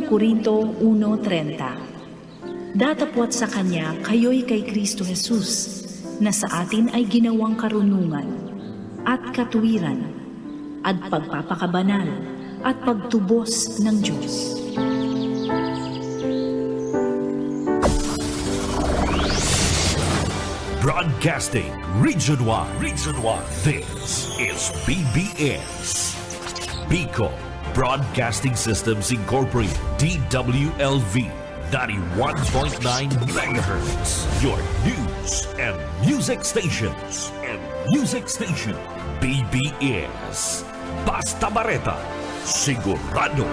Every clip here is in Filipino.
Korinto 1:30. Datapwat sa Kanya kayo'y kay Kristo Jesus, na sa atin ay ginawang karunungan at katuwiran at pagpapakabanal at pagtubos ng Diyos. Broadcasting Region 1. This is BBS. Bicol Broadcasting Systems Incorporated. DWLV 91.9 megahertz. Your news and music stations. BBS. Basta Bareta. Sigurado.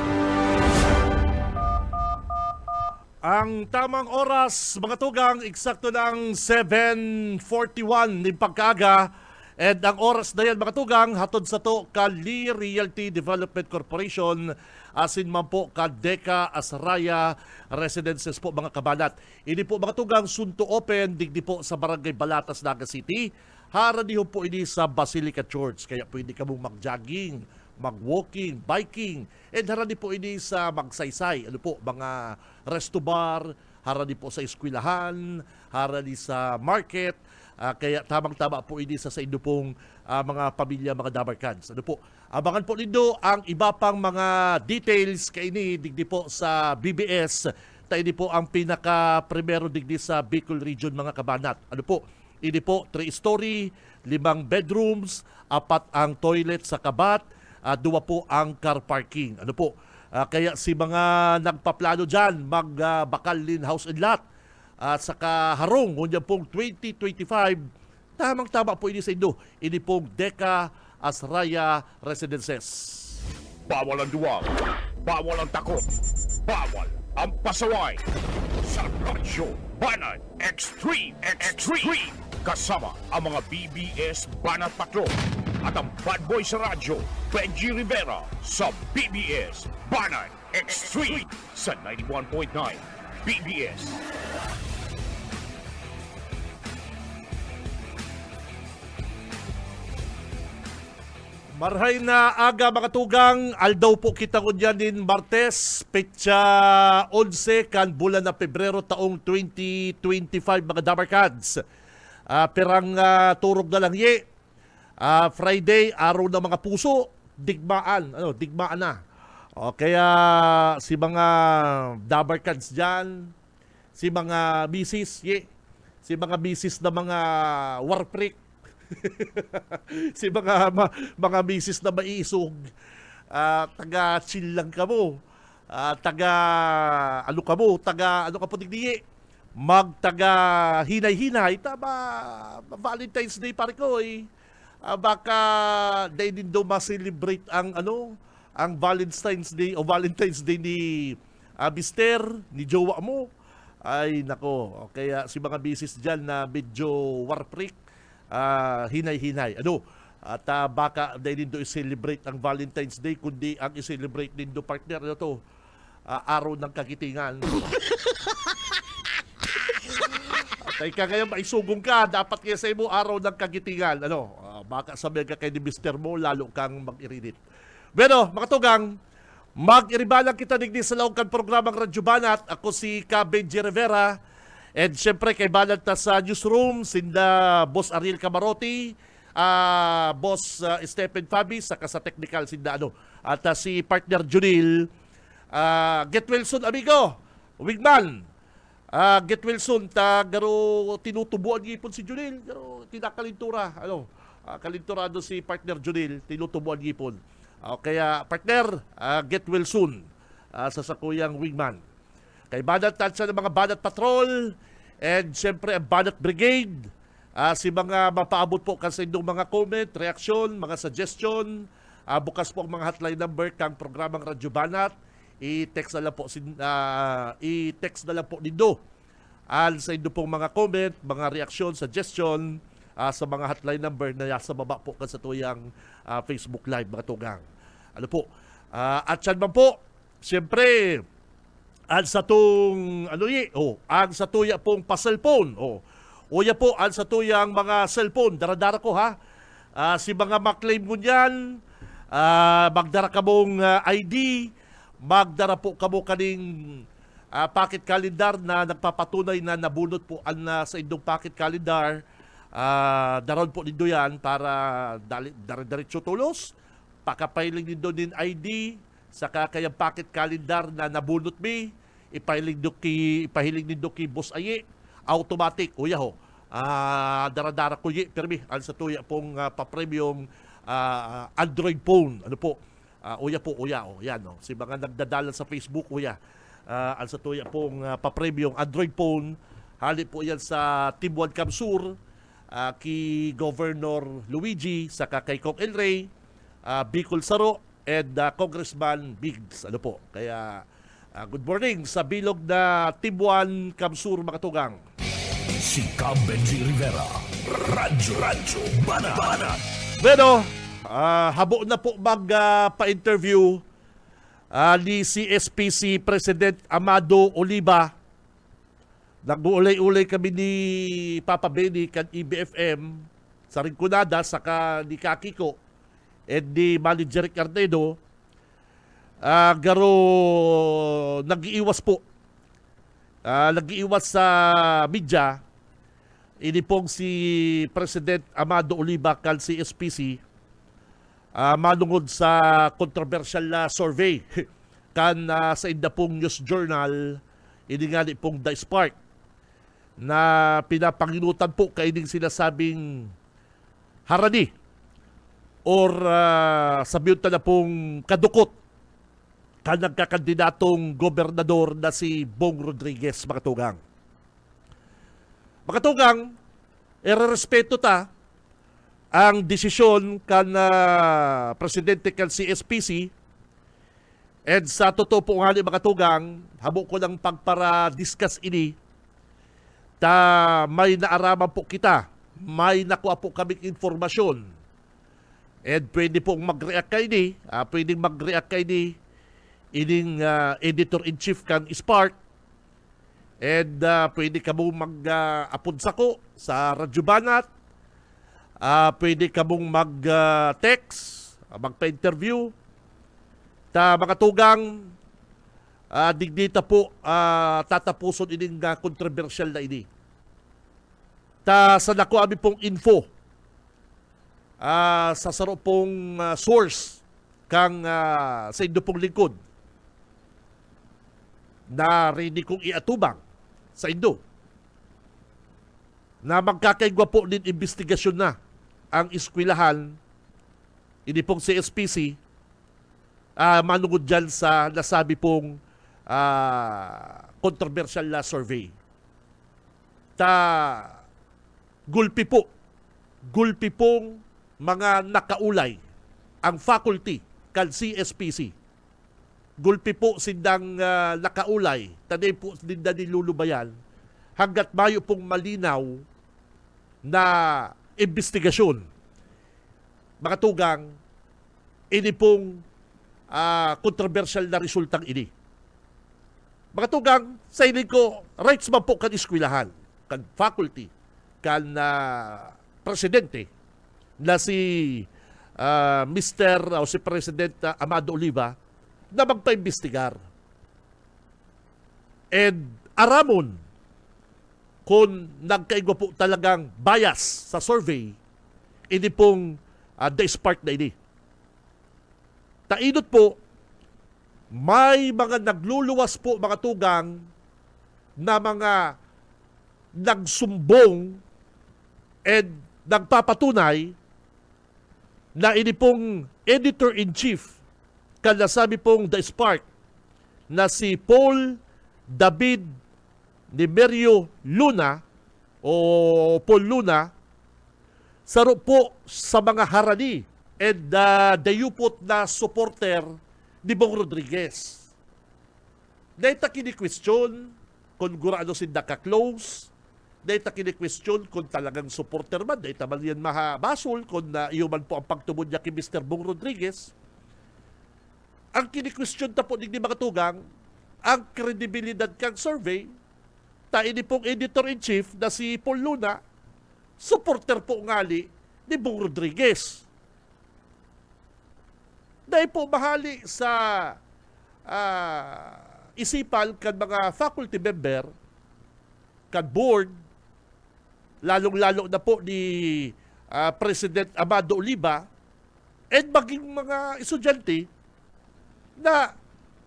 Ang tamang oras, mga tugang, eksakto ng 7:41 ng pagkaaga. And ang oras na yan, mga tugang, hatod sa to Kali Realty Development Corporation, asin man po ka Deka Asraya Residences po, mga kabalat. Ini po, mga tugang, sunto open, digdi po sa Barangay Balatas, Naga City. Haraniho po ini sa Basilica Church, kaya pwede ka mong mag-jogging, mag-walking, biking, and harani po ini sa magsaysay. Ano po, mga resto bar, harani po sa eskwelahan, harani sa market, kaya tamang-tama po ini sa inyo pong mga pamilya, mga Dabarkads. Ano po, abangan po nindo ang iba pang mga details kay ini digdi po sa BBS. Tayo ini po ang pinaka-primero digdi sa Bicol Region, mga kabanat. Ano po, ini po 3-story, 5 bedrooms, 4 ang toilet sa kabat, 2 po ang car parking. Ano po? Kaya si mga nagpaplano dyan, magbakal din house and lot. At saka harong, ngunyan pong 2025, tamang-tama po ini sa inyo. Ini pong Deka Asraya Residences. Bawal ang duwag, bawal ang takot, bawal ang pasaway. Sa Radyo Banat Extreme. Kasama ang mga BBS Banat Patrol at ang bad boy sa radyo, Benji Rivera, sa BBS Banat Extreme sa 91.9 BBS. Marhay na aga, mga tugang, aldaw po kita ko dyan din Martes, petsa 11 kan bulan na Pebrero taong 2025, mga Dabarkads. Perang turog na lang Friday, araw ng mga puso, digmaan na. Kaya si mga Dabarkads dyan, si mga misis, si mga misis na mga warprik, si mga misis na maiisog, taga-chill lang ka mo, taga ano ka po digdiye, magtaga hinay-hinay, tama, Valentine's Day pare ko baka dahil din daw ma-celebrate ang Valentine's Day o Valentine's Day ni Mister, ni jowa mo. Ay nako, kaya si mga misis dyan na medyo warprik, hinay-hinay. At baka dahil din do i-celebrate ang Valentine's Day, kundi ang i-celebrate din do partner araw ng kagitingan. At ka ngayon maisugong ka, dapat kaya sa mo araw ng kagitingan. Baka sabihin ka kay ni Mr. mo, lalo kang mag-irinit. Pero, mga tugang, mag-iribalang kita digdi sa laongkan programang Radyo Banat. Ako si Benji Rivera. And syempre kay Banat na sa newsroom, sinda Boss Ariel Camarote, Boss Stephen Fabi, saka sa technical sinda at si partner Junil, Get Wilson amigo, Wigman, Get Wilson, garo tinutubuan gipon si Junil, garo tinakalintura, kalinturado si partner Junil, tinutubuan gipon. Kaya partner, Get Wilson, sa sakuyang Wigman. Kay Banat Tansya ng mga Banat Patrol, and siyempre ang Banat Brigade, si mga mapaabot po kasi ng mga comment, reaksyon, mga suggestion, bukas po ang mga hotline number kang programang Radyo Banat, i-text na lang po nindo sa inyo pong mga comment, mga reaksyon, suggestion, sa mga hotline number na nasa baba po kan sa tuyang Facebook Live, mga tugang. At yan man po, siyempre, ang sa tuya pong pa-cellphone. Uya po, ang sa tuyang mga cellphone. Daradara ko ha. Si mga maklaim mo niyan, magdara ka mong ID, magdara po kamo kaning pocket calendar na nagpapatunay na nabunot po sa indong pocket calendar. Daron po nindo yan para diretso tulos. Pakapailing nindo din ID sa kakayang pocket calendar na nabunot mi. Ipahiling nindo ki Boss Aye. Automatic. Uya ho. Daradara ko ye. Permi. Al sa tuya pong pa-premium Android phone. Ano po? Uya po. Uya. O, yan. O. Si mga nagdadalan sa Facebook. Uya. Al sa tuya pong pa-premium Android phone. Hali po yan sa Tibuan Kamsur. Ki Governor Luigi, saka kay Kong El Rey, Bicol Saro, and Congressman Biggs. Ano po? Kaya, good morning sa bilog na Tibuan, Kamsur, mga tugang. Si Benji Rivera, Radyo Banat. Bueno, habo na po pa-interview ni CSPC President Amado Oliva. Nag-uulay-ulay kami ni Papa Benny kan EBFM sa Rinconada, saka ni Kakiko at ni Manager Ricardo. Garo nag-iiwas po. Nag-iiwas sa media. Ini pong si President Amado Oliva kan CSPC manungod sa controversial na survey kan sa inda pong news journal, ini nga pong The Spark, na pinapanginutan po kaining sinasabing harani or sabiyon na pong kadukot kan nagkakandidatong gobernador na si Bong Rodriguez, mga tugang. Mga tugang, irerespeto ta ang desisyon kan presidente kan CSPC, and sa totoo po nga ni mga tugang, habo ko lang pagpara-discuss ini. May naaraman po kita, may nakuha po kaming informasyon, and pwede pong mag-react kayo ni, pwedeng mag-react kayo ni ining editor-in-chief kan Spark, and pwede ka mong mag-apod sako sa Radyo Banat, pwede ka mong mag-text, magpa-interview, mga tugang. Digdita po tatapuson ining controversial na ini. Sa nakuha pong info sa saro pong source kang sa indo pong lingkod na rini kong iatubang sa indo na magkakaigwa po din investigasyon na ang eskwelahan ini pong CSPC manungod dyan sa nasabi pong controversial na survey. Gulpi pong mga nakaulay ang faculty kan CSPC. Gulpi po sindang nakaulay, tanay po sinda nilulubayan, hanggat mayo pong malinaw na investigasyon. Mga tugang, ini pong controversial na resultang ini. Mga tugang, sa inig ko, rights man po kan eskwelahan, kan faculty, kan presidente, na si Mr. o si President Amado Oliva, na magpa-imbestigar. And aramon, kung nagkaigwa po talagang bias sa survey, ini pong The Spark na ini. Tainot po, may mga nagluluwas po, mga tugang, na mga nagsumbong and nagpapatunay na ini pong editor-in-chief kada sabi pong The Spark na si Paul David Nimerio Luna o Paul Luna, saro po sa mga harani and dayupot na supporter ni Bong Rodriguez. Dahita kini-question kung gurado sinda ka-close, dahita kini-question kung talagang supporter man, dahita man yan mahabasol kung iyo man po ang pagtubod niya kay Mr. Bong Rodriguez. Ang kini-question ta po ni mga tugang, ang kredibilidad kang survey, ini pong editor-in-chief na si Paul Luna, supporter po ngali ni Bong Rodriguez. Dahil po mahali sa isipan kan mga faculty member, kan board, lalong-lalo na po ni President Amado Oliva, and maging mga estudyante na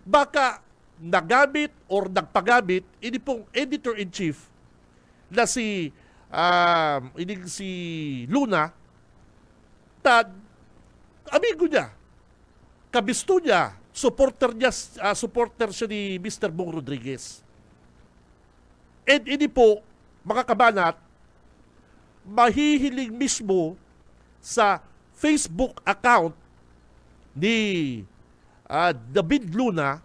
baka nagamit or nagpagamit ini pong editor-in-chief na si Luna, tad amigo niya, kabisto niya, supporter siya ni Mr. Bong Rodriguez. And ini po, mga kabanat, mahihiling mismo sa Facebook account ni David Luna,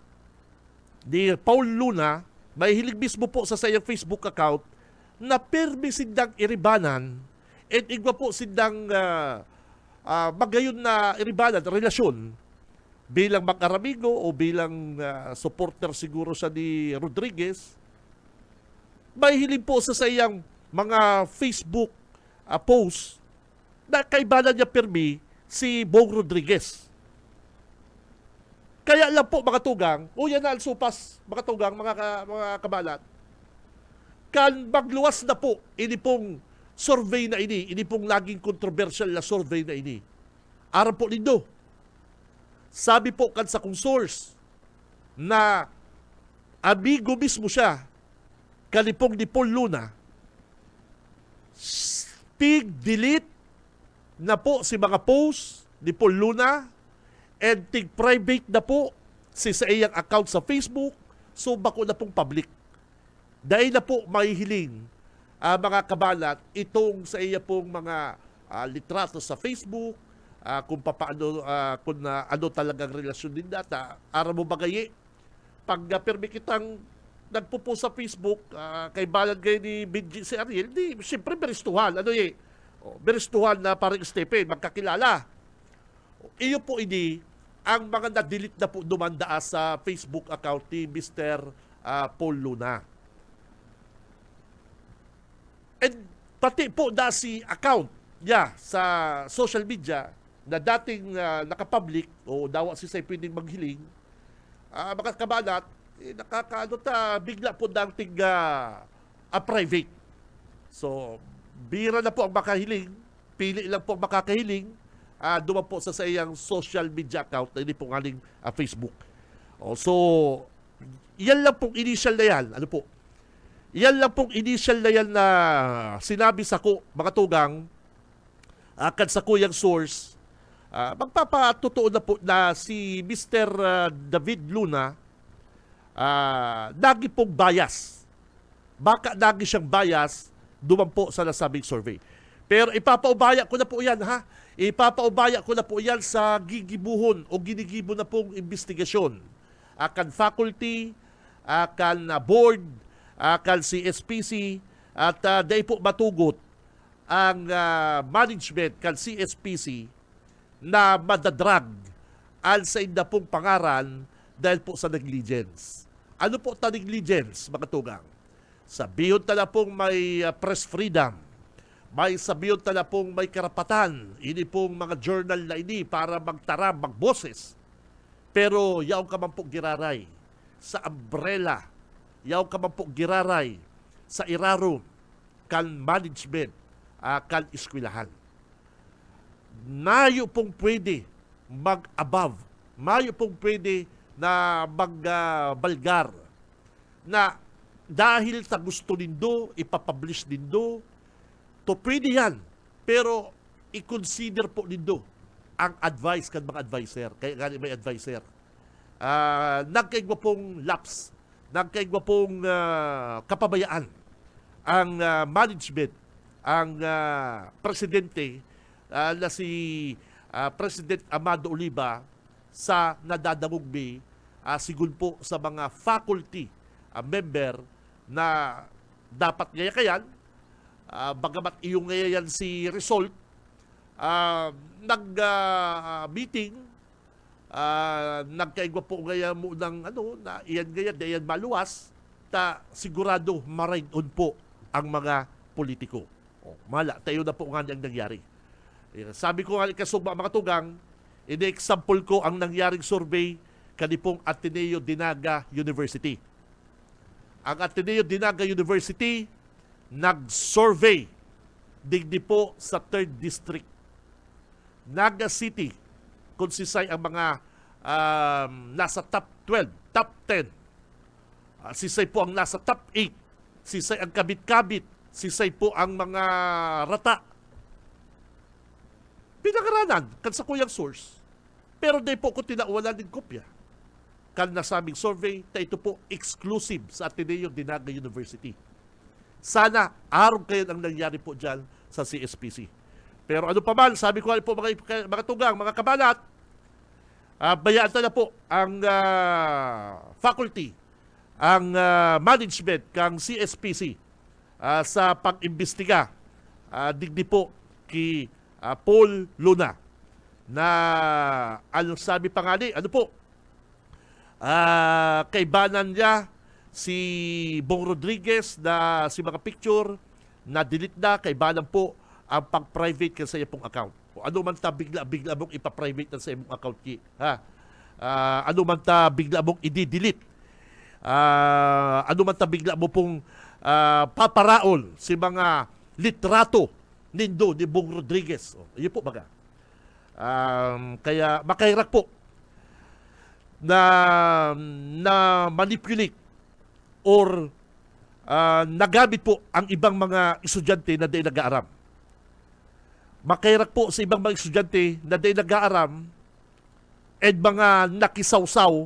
ni Paul Luna, mahihiling mismo po sa sayang Facebook account na permi sindang iribanan at igwa po sindang magayon na iribanan, relasyon bilang mag-aramigo o bilang supporter siguro sa ni Rodriguez. Mahihiling po sa sayang mga Facebook post na kaibanan niya permi si Bong Rodriguez. Kaya lang po mga tugang, o yan na supas mga tugang, mga kabalat, kan magluwas na po ini pong survey na ini pong laging controversial na survey na ini. Aram po nindo. Sabi po kan sa kong source na amigo mismo siya kalipong ni Paul Luna, delete na po si mga post ni Paul Luna and private na po si sa iyang account sa Facebook, so bako na pong public. Dahil na po mahihiling mga kabalat itong sa iya pong mga litrato sa Facebook, kung paano kung ano talagang relasyon din data, ara mo bagayi. Pag permi kitang nagpo-post sa Facebook, kay balag kayo ni Benji si Ariel, di, siyempre beristuhan. Beristuhan na parang Stephen, magkakilala. Iyo po ini ang mga na-delete na po dumanda sa Facebook account ni Mr. Paul Luna. And pati po si account niya sa social media na dating nakapublic o dawa si say pwedeng maghiling, mga kabalat, bigla po ng private. So, bira na po ang makahiling, pili lang po ang makakahiling, duman po sa iyang social media account na hindi po ngaling Facebook. So, yan lang pong initial na yan. Ano po? Yan lang pong initial na yan na sinabi sa ko, mga tugang, kad sa kuyang source, magpapatotoo na po na si Mr. David Luna, lagi pong bias. Baka lagi siyang bias duman po sa nasabing survey. Pero ipapaubaya ko na po yan, ha? Ipapaubaya ko na po yan sa gigibuhon o ginigibo na pong investigasyon. Akan faculty, akan board, akan CSPC, at dahil po matugot ang management kan CSPC na madadrag al sa inda pong pangaran dahil po sa negligence. Ano po ta negligence, mga tugang? Sabiyon tala pong may press freedom, may sabiyon tala pong may karapatan, ini pong mga journal na ini para magtara, magboses. Pero yaw ka man po giraray sa umbrella, yaw ka man po giraray sa irarum, kan management, kan eskwelahan. Nayo pong pwede mag-above, mayo pong pwede na mag-balgar na dahil sa gusto nindo, ipapublish nindo, to pwede yan. Pero i-consider po nindo ang advice kan mga advisor. Kaya nga may advisor. Nagkaigwa pong lapse, nagkaigwa pong kapabayaan ang management, ang presidente na si President Amado Oliva sa nadadamugbi sigun po sa mga faculty member na dapat ngayon bagamat iyong ngayon si result nag-meeting nagkaigwa po ngayon mo ng na iyan ngayon dayan maluwas ta sigurado marayon po ang mga politiko. Mala, tayo na po nga ang nangyari. Sabi ko nga kasugba mga tugang, in-example ko ang nangyaring survey kanipong Ateneo Dinaga University. Ang Ateneo Dinaga University nag-survey digdi po sa 3rd District. Naga City, kung sisay ang mga nasa top 12, top 10. Sisay po ang nasa top 8. Sisay ang kabit-kabit. Sisay po ang mga rata. Pinangaranan kan sa kuyang source. Pero di po ko tinauwalan din kopya. Kan nasabing survey na ito po exclusive sa Ateneo Dinaga University. Sana araw kayo ang nangyari po dyan sa CSPC. Pero ano pa man, sabi ko po mga tugang, mga kabalat, bayaan na po ang faculty, ang management kang CSPC sa pag-imbestiga digdi po kay Paul Luna na ano sabi pa nga ano po, kaibanan niya si Bong Rodriguez na si mga picture na delete na, kaibanan po ang pag-private ka sa iyong account. O ano man ta bigla mong ipa-private na sa iyong account ki. Ano man ta bigla mong i-delete. Ano man ta bigla mo pong paparaol si mga litrato nindo ni Bong Rodriguez. O, yun po baga. Kaya makairak po na manipulate or nagamit po ang ibang mga estudyante na di nag-aaram. Makairak po sa ibang mga estudyante na di nag-aaram and mga nakisawsaw,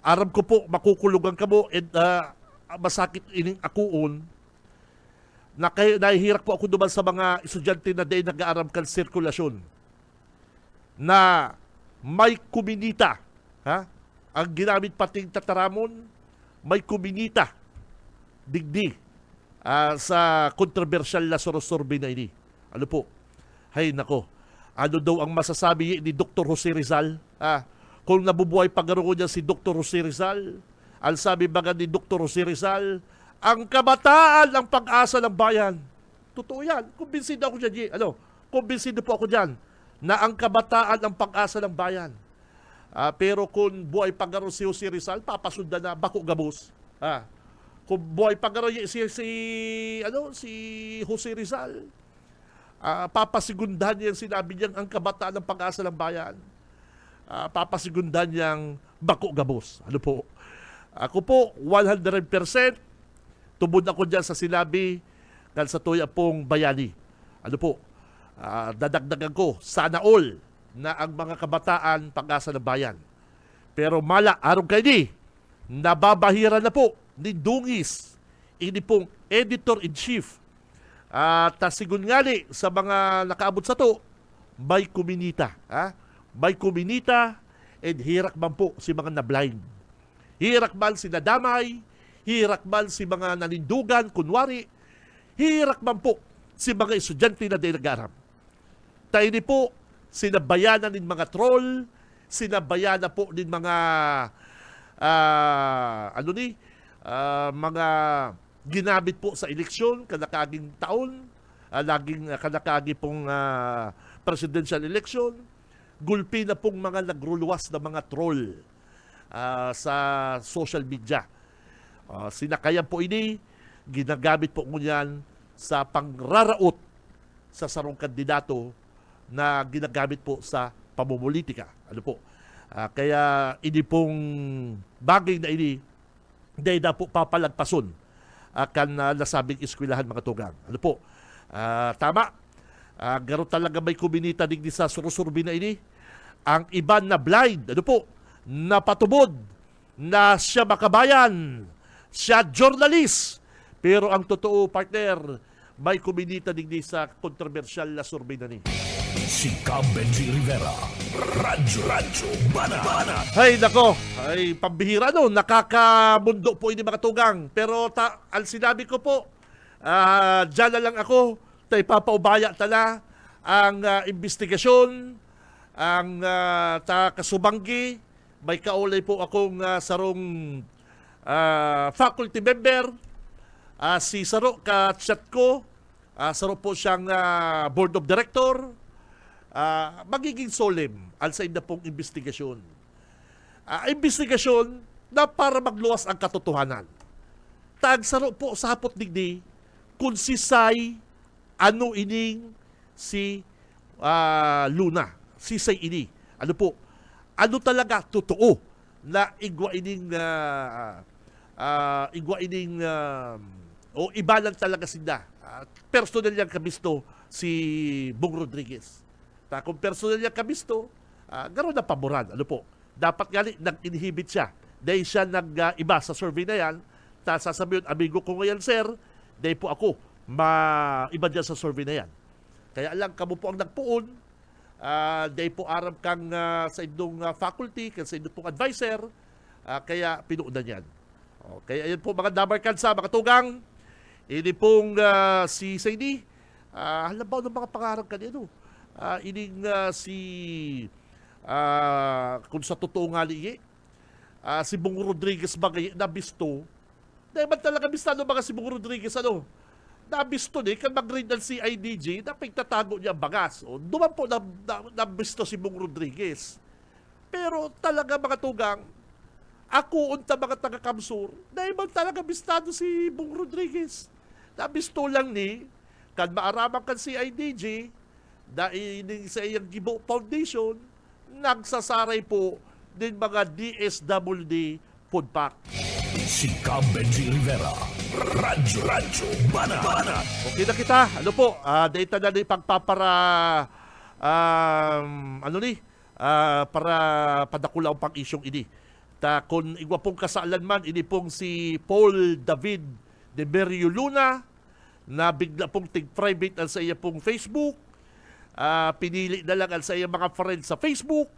aram ko po makukulugan ka mo and masakit ining akuon, nahihirak po ako duman sa mga estudyante na di nag-aaram kan sirkulasyon na may kuminita, ang ginamit pating tataramon, may kuminita digdi sa kontrobersyal na sorosorbe na ini. Ano po? Hay nako. Ano daw ang masasabi ni Dr. Jose Rizal? Kung nabubuhay pagkaroon niya si Dr. Jose Rizal, ang sabi baga ni Dr. Jose Rizal, ang kabataan ang pag-asa ng bayan. Totoo yan. Kumbinsido ako dyan. Kumbinsido po ako dyan na ang kabataan ang pag-asa ng bayan. Pero kung buhay pagkaroon si Jose Rizal, papasundan na bako gabos. Kung buhay pagkaroon si Jose Rizal, papasigundan niya sinabi niyang ang kabataan ng pag-asa ng bayan. Papasigundan niyang bako gabos. Ano po? Ako po, 100% tubod ako dyan sa sinabi dahil sa tuya pong bayani. Ano po? Dadagdagan ko, sana all na ang mga kabataan pag-asa ng bayan. Pero mala, araw kayo ni, nababahira na po ni Dungis, ini pong editor-in-chief. Sigun nga ni, sa mga nakaabot sa to, may kuminita. May kuminita and hirak man po si mga na-blind. Hirak man si nadamay, hirak man si mga nanindugan, kunwari, hirak man po si mga estudyante na di nag-aram. Tayo ni po, sinabayanan ng mga troll, sinabayanan po ng mga mga ginamit po sa eleksyon kanakaging taon, laging kanakagi pong presidential election, gulpi na pong mga nagruluwas na mga troll sa social media. Sinakayan po ini, ginagamit po ngunyan sa pangraraot sa sarong kandidato na ginagamit po sa pamumulitika. Ano po? Kaya ini pong bagay na ini dahil na po papalagpason kan nasabing eskwelahan mga tugang. Ano po? Tama. Garo talaga may kuminita digdi sa surusurbi na ini. Ang iba na blind, ano po? Napatubod na siya makabayan, siya journalist. Pero ang totoo, partner, may kuminita digdi sa kontrobersyal na survey na ni. Si Benji Rivera, Radyo Banana. Hay nako, ay pambihira no, nakakamundo po ini mga tugang. Pero ang sinabi ko po, dyan na lang ako, tayo papaubaya tala ang investigasyon, ang kasubanggi, may kaulay po akong sarong faculty member, si Saro ka-chat ko, Saro po siyang board of director, magiging solemn alsa na pong investigasyon. investigasyon na para magluwas ang katotohanan. Tagsaro po sa hapot digdi kung si Sai ano ining si Luna, si Sai ini. Ano po? Ano talaga totoo na igwa ining o iba lang talaga sila. Personal yan kabisto si Bong Rodriguez. Kung personal yan kabisto, gano'n na paboran. Ano po? Dapat gali, nag-inhibit siya. Dahil siya nag-iba sa survey na yan, sasabihin, amigo ko ngayon, sir, dahil po ako, iba dyan sa survey na yan. Kaya lang, kamo po ang nagpuon, dahil po aram kang sa inyong faculty, sa inyong pong advisor, kaya pinuunan yan. Kaya yan po mga dabarkansa, mga tugang, ini pong si Saidi, halabaw ng mga pangarang kanino. Ining kung sa totoo nga liye, si Bong Rodriguez bagay nabisto, dahil man talaga bistado mga si Bong Rodriguez, nabisto ni, kan mag-read ng CIDG, napagtatago niya ang bagas. O, duman po nabisto si Bong Rodriguez. Pero talaga mga tugang, ako unta mga taga-Kamsur, dahil man talaga bistado si Bong Rodriguez. Nabisto lang ni, kan maaraman kan CIDG, dahil sa iyang Gibo Foundation, nagsasaray po din mga DSWD food pack. Si Cam Benji Rivera, Radyo Banat. Okay na kita. Ano po? Data na ni pagpapara para padakulaw pang isyong ini. Kung igwa pong kasalan man, ini pong si Paul David de Berio Luna na bigla pong tig-private sa iya pong Facebook. Pinili na lang sa iyang mga friends sa Facebook.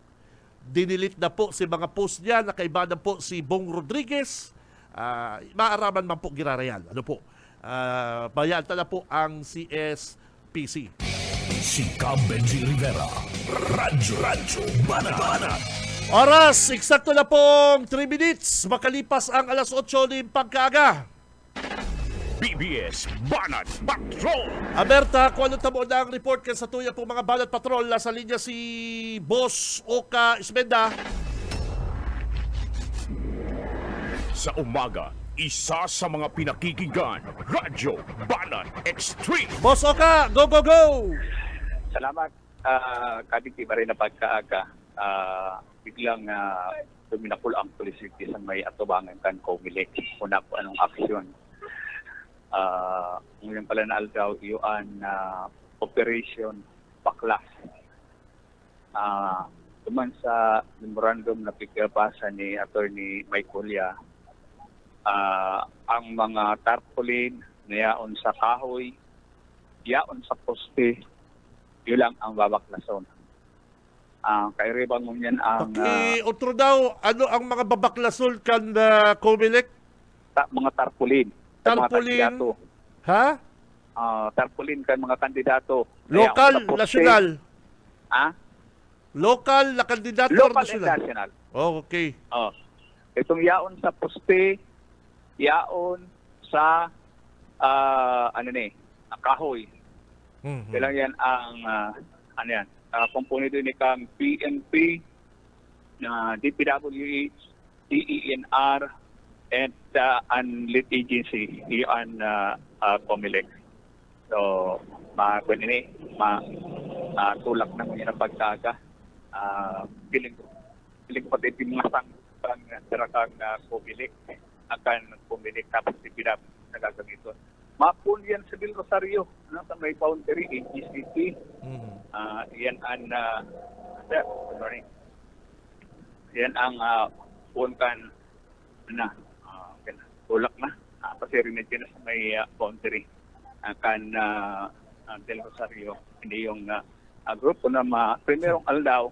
Dinilit na po si mga post niya. Nakaiba na po si Bong Rodriguez. Maaraman man po girarayan. Ano po? Bayaan na po ang CSPC. Si Cam Benji Rivera, Radyo Banat. Oras, eksakto na pong 3 minutes. Makalipas ang alas 8 ng pagkaaga. BBS Banat Patrol. Aberta, kung ano tamo na ang report kan sa tuya pong mga Banat Patrol, nasa linya si Boss Oka Ismenda. Sa umaga, isa sa mga pinakikinggan, Radyo Banat Extreme. Boss Oka, go, go, go! Salamat. Kaditi ba rin na pagkaaga. Biglang tuminakul ang pulisiti sa may atubangan kan Comelec. Una po anong aksyon. Ngayon pala na aldaw yun Operation Baklas. Tuman sa memorandum na pagkabasa ni Attorney Mike Olya, ang mga tarpaulin na yaon sa kahoy, yaon sa poste, yun lang ang babaklason. Kairibang mo yan ang... Otro daw, ano ang mga babaklasol kan Comelec? mga tarpaulin. Tarpaulin? Ha? Tarpaulin kan mga kandidato. Local, nasyonal? Local na kandidato? Local and national. Oh, okay. Itong yaon sa poste, yaon sa kahoy. Mm-hmm. Kailang yan ang komponido ni kang PNP, DPWH, DENR, and lead agency, yung Comelec. So, tulak na ngayon ang pagkaga. Piling pati mga pang darakang Comelec, akan Comelec tapos DPWH na gagamiton. Mapun yan sa Bill Rosario, sa may boundary, AGCT. Yan ang yan ang punkan na tulak na pasirinig yun sa may boundary kan Del Rosario. Hindi yung grupo na primerong aldaw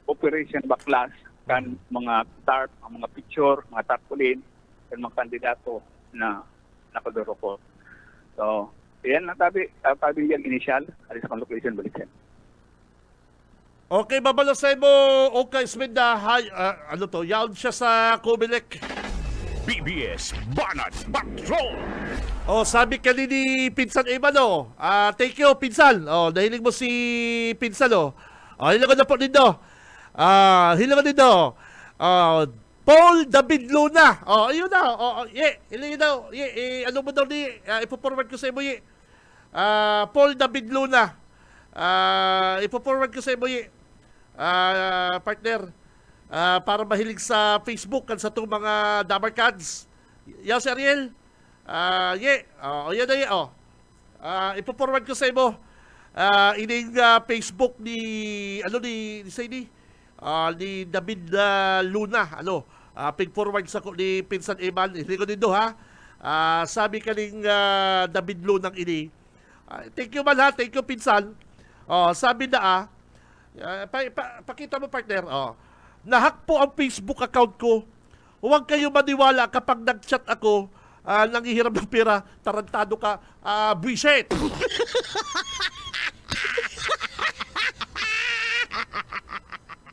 Operation Baklas kan mga tarp, mga picture, mga tarpaulin kan mga kandidato na nakaduro ko. So, yan ang tabi yung initial, alis kong location balikan. Okay, babalasay mo, okay, Ismenda, yaon siya sa Comelec. BBS Banat Patrol. Sabi ka ni Pinsan Eman, thank you, Pinsan. Nahilig mo si Pinsan, hilang ko na po dito. Paul David Luna. Ayun na. Ilagay daw. Ano mo daw ni, ipo-forward ko sa mo, Paul David Luna. Ipo-forward ko sa mo, partner. Para mahilig sa Facebook kan sa itong mga damarkads. Yaw si Ariel. Yan na ipo-forward ko sa mo. Ining Facebook ni ni David Luna, pig-forward sa ni Pinsan Eman, hindi ko din ha. Sabi kaning David Lunang ini. Thank you man ha, thank you Pinsan. Sabi na pakita mo partner, nahack po ang Facebook account ko. Huwag kayo maniwala kapag nag-chat ako, nanghihiram ng pera, tarantado ka, buisit.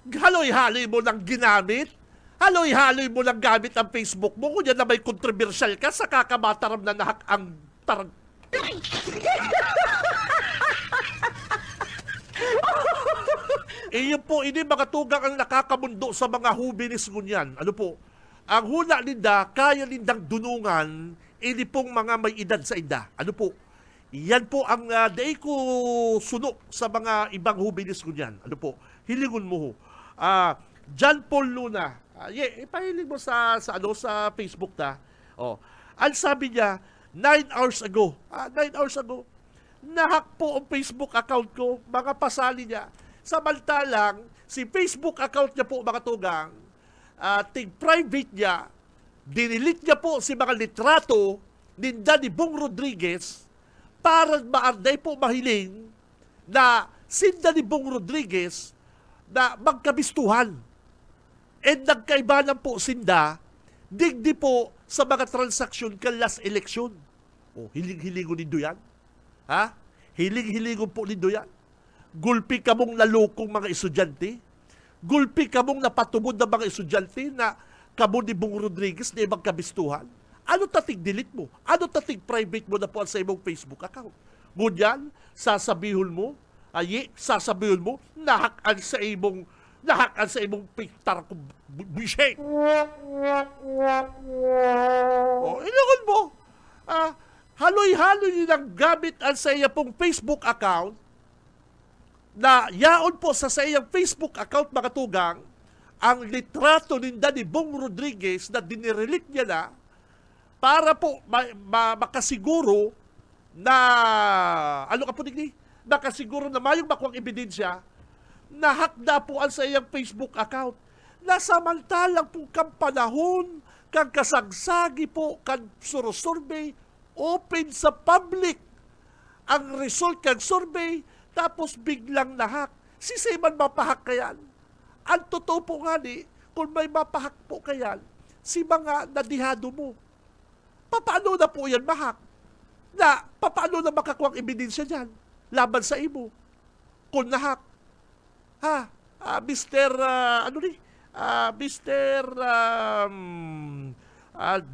Haloy-haloy mo lang ginamit. Haloy-haloy mo lang gamit ang Facebook mo. Kung yan na may kontrobersyal ka sa kakamataram na nahak ang tarang... Iyon po, ini mga tugang ang nakakamundo sa mga hubinis ngunyan. Ano po? Ang hula ninda, kaya nindang dunungan, ini pong mga may edad sa inda. Ano po? Yan po ang day ko sunok sa mga ibang hubinis ngunyan. Ano po? Hilingon mo ho. John Paul Luna. Ipahiling mo sa Facebook ta. Ang sabi niya, 9 hours ago, nahack po ang Facebook account ko, mga pasali niya. Samantalang, si Facebook account niya po, mga tugang, private niya, dinilit niya po si mga litrato ni Danny Bong Rodriguez para maarday po mahiling na si Danny Bong Rodriguez na magkabistuhan. And nagkaibanan po sinda, digdi po sa mga transaksyon ka last election. Hiling-hilingon nindo yan? Ha? Hiling-hilingon po nindo yan? Gulpi ka mong nalukong mga estudyante? Gulpi ka mong napatumod na mga estudyante na kamo ni Bong Rodriguez na ibang kabistuhan? Ano tatig delete mo? Ano tatig private mo na po sa imong Facebook account? Ngunyan, sasabihin mo, nahakan sa imong piktar ko bishay. Ilangan mo. Haloy-haloy nilang gamit ang sa iya pong Facebook account na yaon po sa iyang Facebook account, mga tugang, ang litrato ni Danny Bong Rodriguez na dinirelate niya na para po makasiguro na nakasiguro na mayong makuang ebidensya na hakda po ang sa iyang Facebook account. Nasamantalang po kang panahon, kang kasagsagi po, kang survey, open sa public ang result kang survey, tapos biglang nahak. Si man mapahak kayan. Ang totoo po nga kung may mapahak po kayan, si mga nadihado mo. Paano na po yan mahak? Paano na makakuha ang ebidensya dyan? Laban sa imo. Kung nahak.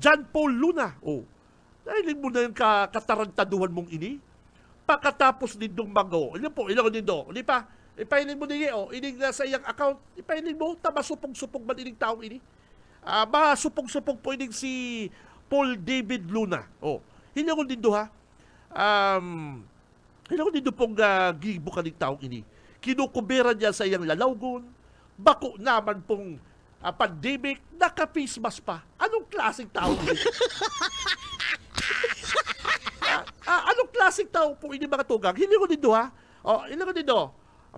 John Paul Luna. Dahil mo na yung katarantaduhan mong ini. Pagkatapos nindong mago. Ilang nindo. Hindi pa. Ipahiling mo niya. Ining sa iyang account. Ipahiling mo. Masupong-supong man ining taong ini. Masupong-supong po ining si Paul David Luna. Hilang nindo ha. Hilang nindo pong gibukan ng taong ini. Kinukubera niya sa iyang lalawgon. Bako naman pong pandemic. Naka-face pa. Anong klaseng tao ini? Anong klaseng tao po ini, mga tugang? Hindi ko dito ha. Hindi ko dito.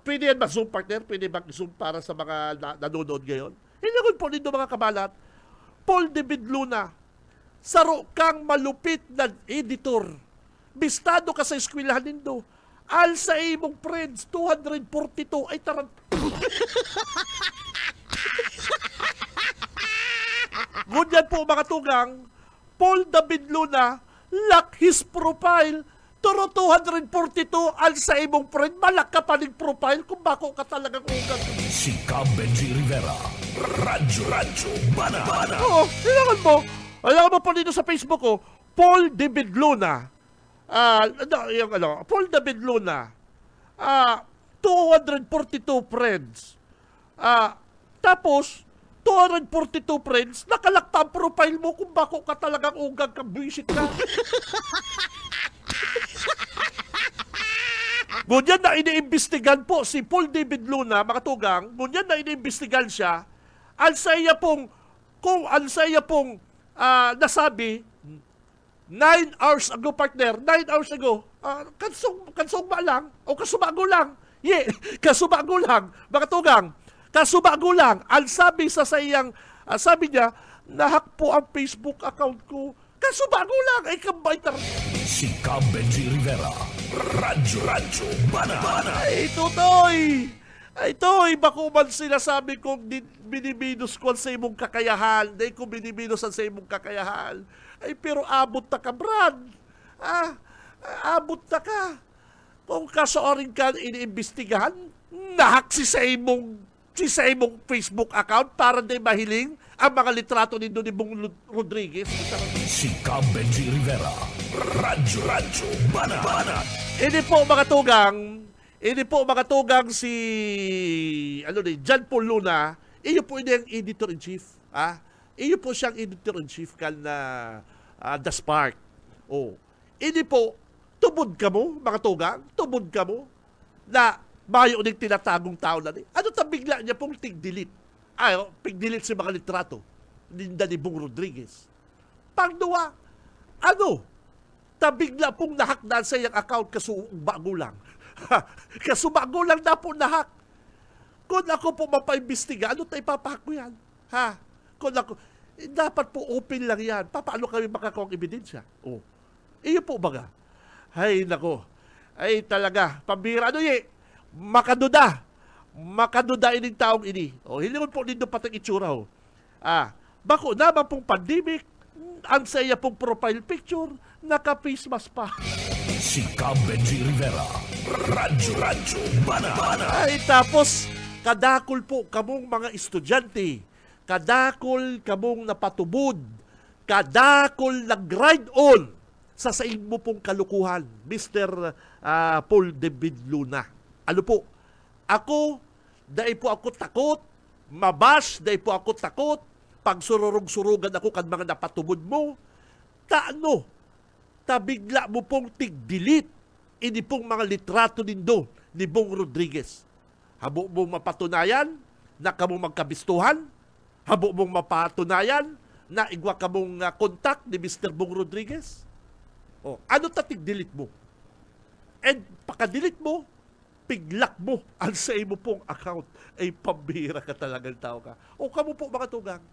Pwede yan mag-zoom, partner? Pwede mag-zoom para sa mga nanonood ngayon? Hindi ko po dito, mga kabalat. Paul David Luna, saro kang malupit na editor. Bistado ka sa eskwelahan nindo. Al sa imong friends, 242 ay tarant... Ngunyan po, mga tugang, Paul David Luna, lock his profile, turo 242 al sa imong friend, malak ka pa ng profile kung bako ka talagang ugat. Si Benji Rivera, Radyo Bana. Kailangan mo. Kailangan mo po dito sa Facebook ko, Paul David Luna. Paul David Luna. 242 friends. Tapos, 242 friends, nakalakta ang profile mo kung bako ka talagang ugang ka, buisit ka. Ngunyan na iniimbestigan po si Paul David Luna, mga tugang, ngunyan na iniimbestigan siya, ang saya pong nasabi, 9 hours ago, partner, 9 hours ago, kansong ba lang, o kasubago lang, kasubago lang, mga tugang, kasubago lang, ang sabi sa sayang, sabi niya, nahack po ang Facebook account ko, kasubago lang, ay kambay Si Cab Benji Rivera. Radyo Banana. Ay, tutoy! Ay, toy, bako man sinasabi kong biniminus ko sa imong kakayahan. Di ko biniminus sa imong kakayahan. Ay, pero abot na ka, Brad. Abot na ka. Kung kasoorin ka iniimbestigahan, nahak si sa imong Facebook account para di mahiling ang mga litrato ni Bong Rodriguez. Si Cab Benji Rivera. Radyo Banana. Ini po mga tugang si John Paul Luna, iyo po ini ang editor-in-chief. Iyo po siyang editor-in-chief kan na The Spark. Ini po, tubod ka mo, mga tugang, tubod ka mo, na mayo ning tinatagong tao na ni. Ano bigla niya pong tig-delete? Pig-delete si mga litrato ni Bong Rodriguez. Pangduwa, bigla pong nahakdan sa iyang account kasubago lang. Kasubago lang na po nahak. Kung ako po mapaimbestiga, ano tayo papahak ko yan? Kung ako, dapat po open lang yan. Paano kami makakuha ang ebidensya? Iyo po baga. Ay, nako. Ay, talaga. Pambira. Makaduda. Makaduda ining taong ini. Hilingon po nito patang itsura. Bako naman pong pandemic, ang saya pong profile picture, naka-face mask pa. Si Cab Benji Rivera. Radyo Banana. Ay, tapos, kadakol po kamong mga estudyante, kadakol kamong napatubod, kadakol nag-ride on sa saing mo pong kalukuhan, Mr. Paul David Luna. Ano po? Ako, dahil po ako takot, mabash, dahil po ako takot, pag sururog-surugan ako kan mga napatubod mo, bigla mo pong tig-delete ini pong mga litrato nindo ni Bong Rodriguez. Habo mong mapatunayan na kamo magkabistuhan, habo mong mapatunayan na igwa kamong contact ni Mr. Bong Rodriguez. Ano tig-delete mo? And paka-delete mo, piglak mo ang sa imo pong account. Ay, pambira ka talagang tao ka. Kamo po mga tugang.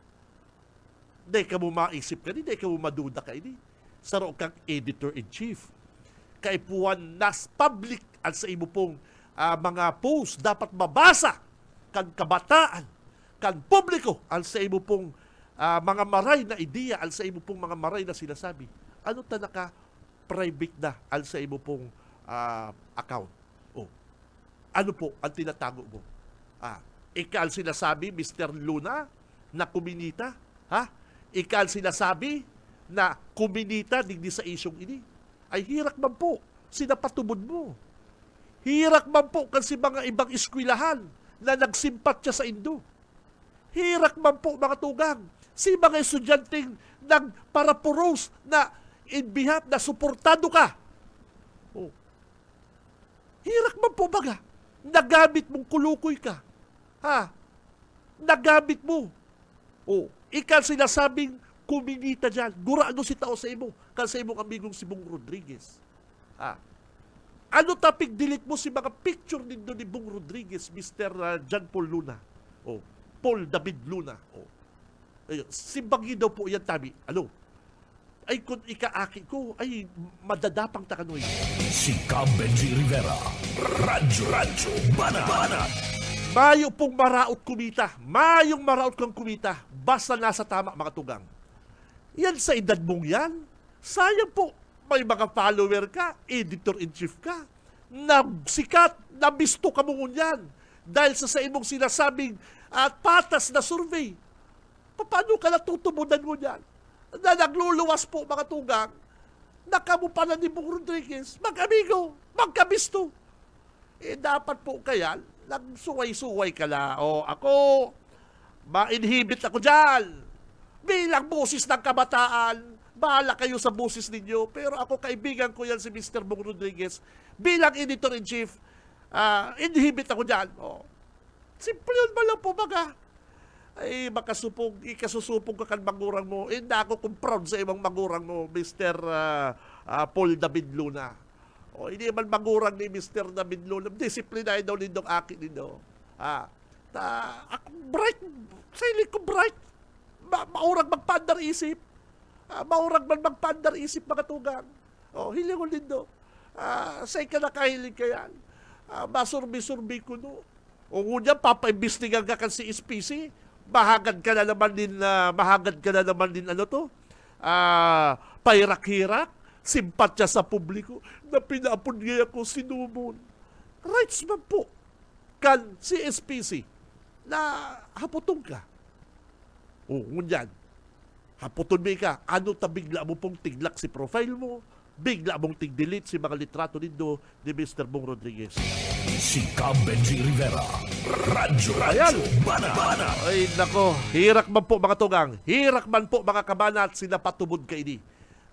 Di ka mo maisip ka, di ka mo maduda ka, ini. Saro kang editor-in-chief. Kaipuan nas public at sa imo pong mga post dapat mabasa kan kabataan, kan publiko al sa imo pong mga maray na ideya, al sa imo pong mga maray na sinasabi. Ano ta naka private na al sa imo pong account? Ano po ang tinatago mo? Ikal sinasabi, Mr. Luna, na kuminita? Ikal sinasabi na kuminita digdi sa isyong ini? Ay hirak man po, sinapatubod mo. Hirak man po kasi mga ibang eskwelahan na nagsimpatya sa Indo. Hirak man po mga tugang, si mga estudyanteng nagparapuros na in behalf na suportado ka. Hirak man po baga, nagamit mong kulukoy ka. Nagamit mo. Ikal sinasabing kuminita dyan. Gurado si tao sa imo. Kasi imong amigong si Bong Rodriguez. Ano pig-delete mo si mga picture nindo ni Bong Rodriguez, Mr. John Paul Luna? Paul David Luna. Simbagi daw po yan, Tabi. Ay, kung ikaaki ko, ay madadapang takanoy. Si Cab Benji Rivera. Radyo Banana. Mayo pong maraot kumita. Mayong maraot kang kumita. Basta nasa tama, mga tugang. Yan sa edad mong yan. Sayang po, may mga follower ka, editor-in-chief ka, nagsikat, nabisto ka mong yan. Dahil sa imong sinasabing patas na survey. Paano ka natutubunan mo yan? Na nagluluwas po, mga tugang, nakamu pala ni Bong Rodriguez, mag-amigo, magkabisto. Dapat po kaya, nagsuway-suway ka na. Ako, Ma-inhibit ako dyan. Bilang boses ng kabataan, bahala kayo sa boses ninyo. Pero ako, kaibigan ko yan si Mr. Bong Rodriguez. Bilang editor-in-chief, inhibit ako dyan. Oh. Simple yun ba lang po baga? Ay, ikasusupong ka kan magurang mo. Hindi ako kung proud sa ibang magurang mo, Mr. Paul David Luna. O, hindi man magurang ni Mr. David Luna. Discipline daw nindong akin nindo. Ako bright. Sailing ko bright. Maurag magpandar isip. Maurag man magpandar isip mga tugang. O, hilingon nindo. Say ka na kahiling ka yan. Masurbi-surbi ko no. O ngunya, papaimbestigan ka kan si SPC. Mahagad ka na naman din ano to? Pairak-hirak, simpatya sa publiko na pinapon niya ako sinumon. Rights man po kan si SPC na haputong ka. O ngunyan, haputon mo ka, ano ta bigla mo pong tiglak si profile mo, bigla mong tig-delete si mga litrato nindo ni Mr. Bong Rodriguez. Si Cab Benji Rivera. Radyo Bana. Ay nako, hirak man po mga tugang, hirak man po mga kabanat sila patubod kay ni.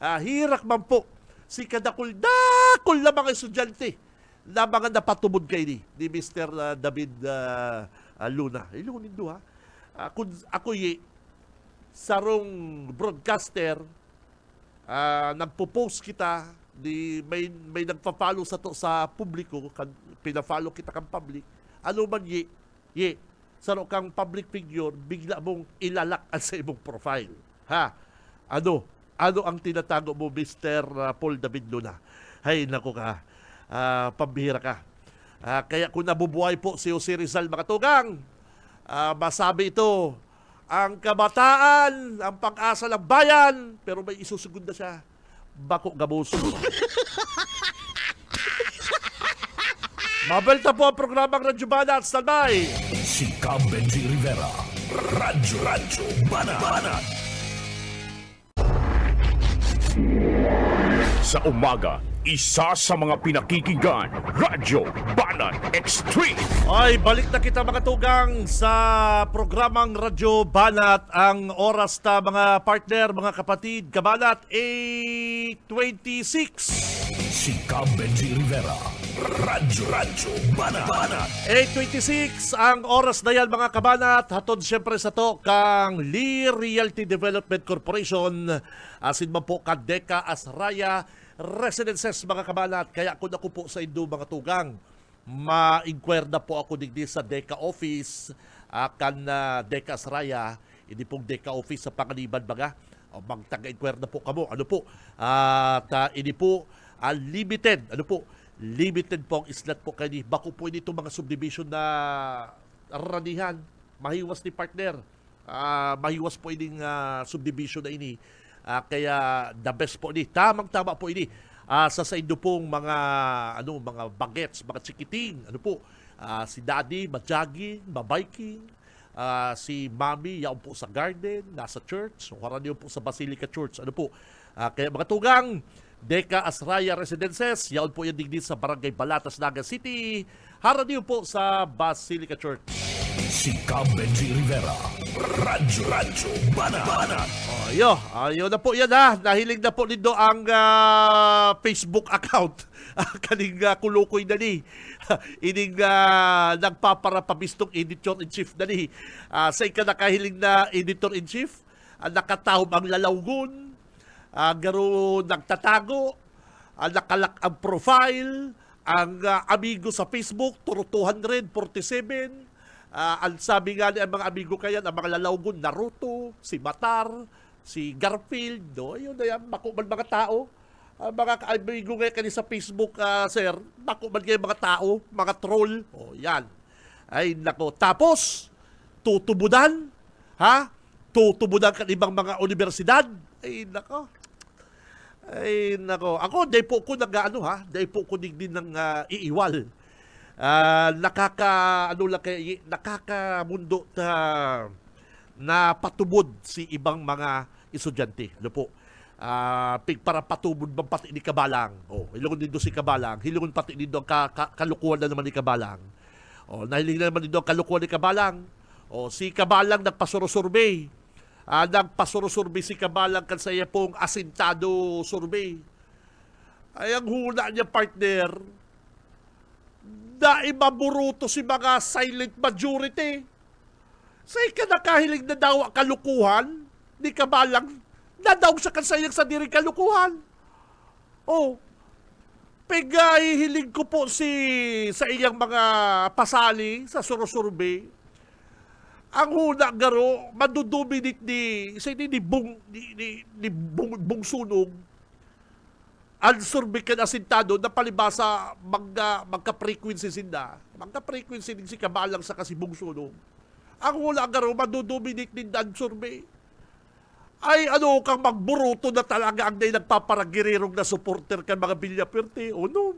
Hirak man po si kadakul na mga estudyante na mga napatubod kay ni Mr. David Luna. Ilungon nindo ha. Kung ako sarong broadcaster, nagpo-post kita, may nagpa-follow sa publiko, pina-follow kita kang public, ano man saro kang public figure, bigla mong ilalak sa imong profile. Ha? Ano ang tinatago mo, Mr. Paul David Luna? Hay, nako ka. Pambihira ka. Kaya kung nabubuhay po si Jose Rizal, mga tugang, masabi ito, ang kabataan, ang pag-asa ng bayan, pero may isusugod na siya. Bako gabuso. Mabelta po ang programang Radyo Bana at standby. Si Cab Benji Rivera. Radyo Bana. Sa umaga, isa sa mga pinakikinggan, Radyo Banat Extreme. Ay, balik na kita mga tugang sa programang Radyo Banat. Ang oras na mga partner, mga kapatid, kabanat, 8:26. Si Cab Benji Rivera. Radyo Bana. 8:26 ang oras na yan mga kabanat. Hatod siyempre sa to kang Lee Realty Development Corporation. Asin man po ka Deka Asraya Residences mga kabanat. Kaya kung ako po sa Indo mga tugang, ma-inquire na po ako digdi sa Deka Office. Kan Deka Asraya, hindi pong Deka Office sa Pangaliban baga. O magtaga-inquire na po kamo. Ano po? At hindi po limited. Ano po? Limited po ang islat po kayo. Bako po itong mga subdivision na ranihan. Mahiwas ni partner. Mahiwas po ining subdivision na ini. Kaya the best po ini. Tamang-tama po ini. Sa indo pong mga bagets, mga chikiting. Ano po? Si Daddy, ma-jogging, ma-biking. Si Mami, yaon po sa garden, nasa church. So, karaniyo po sa Basilica Church. Ano po? Kaya mga tugang, Deka Asraya Residences, yaon po yan digdi sa Barangay Balatas, Naga City. Haraniyo po sa Basilica Church. Si Cab Benji Rivera. Radyo Bana. Ayo na po yan ha. Nahiling na po nindo ang Facebook account. Kaning kulukoy na ni. Ining nagpaparapabistong editor-in-chief na ni. Sa ikanakahiling na editor-in-chief, nakatahom ang lalawgon, garo nagtatago, nakalak ang profile, ang amigo sa Facebook, 247. Ang sabi nga ang mga amigo kaya, ang mga lalawgon, Naruto, si Matar, si Garfield, yun na yan, makuman mga tao. Mga amigo nga kanina sa Facebook, sir, makuman kayo mga tao, mga troll. Yan. Ay, nako. Tapos, tutubudan, tutubudan ka ibang mga universidad. Ay, nako. Ako, dahil po ko dahil po ko din ng iiwal. Nakakamundo na patubod si ibang mga estudyante. Ano po? Para patubod bang pati ni Kabalang. Hilungon din si Kabalang. Hilungon pati din ang kalukuhan na naman ni Kabalang. Nahiling na naman din ang kalukuhan ni Kabalang. O si Kabalang nagpasurosurvey. Nagpasurosurvey si Kabalang kan sa iya pong asintado survey. Ay ang huna niya, partner, na imaburuto si mga silent majority. Sa ikanakahiling na daw kalukuhan ni Kabalang, na daw siya kansayang sa diri kalukuhan. Oh, hiling ko po sa iyang mga pasali sa surosurvey. Ang huna garo, madudominate ni Bung Sunog ang survey kan asintado na palibasa magka-frequency sinda. Magka-frequency din si Kabalang sa kasi Bung Sunog. Ang hula garo, madudominate din ang survey. Ay kang magburuto na talaga ang nagpaparagirerong na supporter kan mga Villaperte. O no.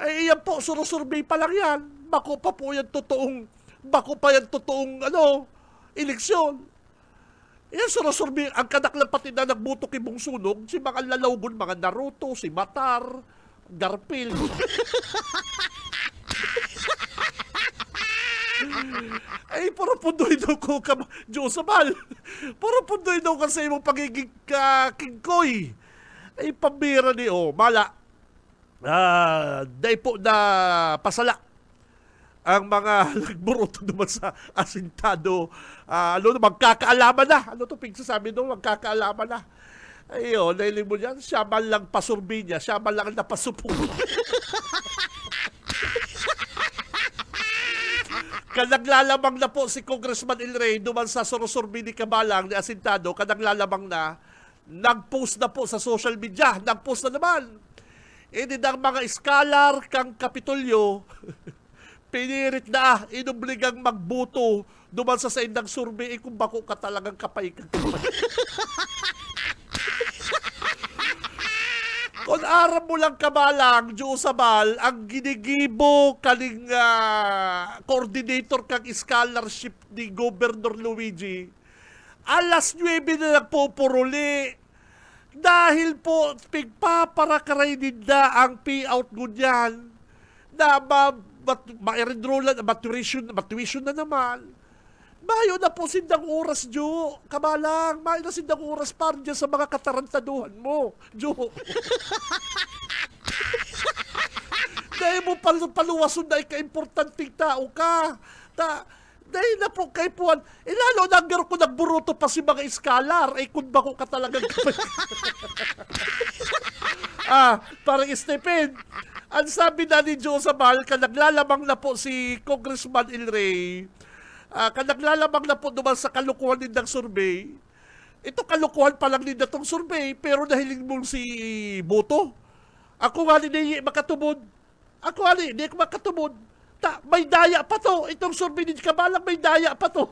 Ay yan po, surosurvey pa lang yan. Bako pa yan totoong eleksyon. Yan surosurvey, ang kadaklang pati na nagbuto kay Bung Sunog, si mga lalawgon, mga Naruto, si Matar, Garfield. Ay, puro pundoy daw ko ka, Josabal. Puro pundoy daw kasi mong pagiging kingkoy. Ay, pambira ni, mala. Dahil po na pasala ang mga nagburuto naman sa asintado. Magkakaalaman na. Ano to pigsasabi doon? Magkakaalaman na. Ayun, nahiling mo yan. Siya man lang pasurbi niya. Siya man lang napasupo. Kanaglalamang na po si Congressman El Rey duman sa surosurbi ni Kabalang ni asintado. Kanaglalamang na. Nag-post na po sa social media. Nag-post na naman. Hindi ng mga scholar kang Kapitolyo pinirit na inubligang magbuto duman sa indang survey kung bako ka talagang kapay. Kung aram mo lang Kabalang, Josabal, ang ginigibo kaning coordinator kang scholarship ni Governor Luigi, alas 9 na nagpupuruli dahil po pigpaparakaray ninda ang payout gunyan na ma-enrollan, matuition na naman. Mayo na po sindang oras, Jo. Kabalang, mayo na sindang oras para dyan sa mga katarantaduhan mo, Jo. Dahil mo paluwason na ika-importanting tao ka. Dahil na po kay Puan, lalo nagaro ko nagburuto pa si mga iskalar, kung bako ka talagang kapag. Parang Stephen, ang sabi na ni Josabal, naglalamang na po si Congressman El Rey, naglalamang na po naman sa kalukuhan nindang survey. Ito kalukuhan pa lang ninda tong survey, pero nahiling mong si Boto. Ako nga hindi makatubod. Ako nga hindi makatubod. May daya pa to. Itong survey ni Kabalang, may daya pa to.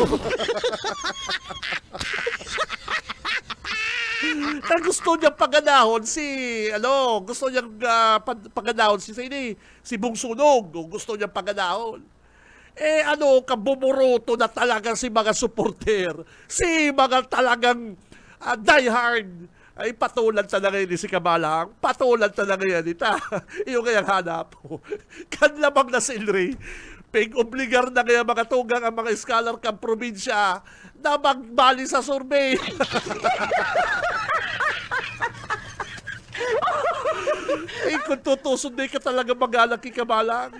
Na gusto niyang paganahon gusto niyang paganahon si Bung Sunog. Gusto niyang paganahon. Kabumuroto na talagang si mga supporter. Si mga talagang diehard. Ay, patulan talaga yun si Kabalang. Patulan talaga yan, ita. Yung kayang hanap po. Kanlamang na si Ilri. Pig-obligar na kaya mga tugang ang mga scholar kang probinsya na magbali sa survey. Kung tutusod na ka talaga magalang kay Kabalang.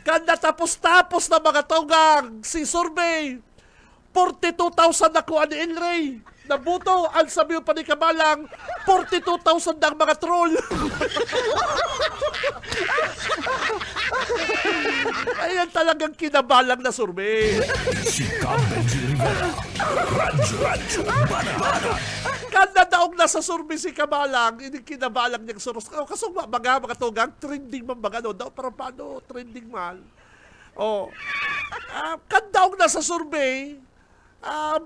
Kanda tapos-tapos na mga tugang si survey. 42,000 na kuha ni Ilri. Nabuto, ang sabi pa ni Kabalang, 42,000 ng mga troll. Ayan talagang kinabalang na survey. Si Benji Rivera. Radyo Banana. Kanda daog na sa survey si Kabalang, hindi kinabalang niyang suros. Kaso mga tugang, trending man baga, daw para paano, trending man. Kandaog na sa survey,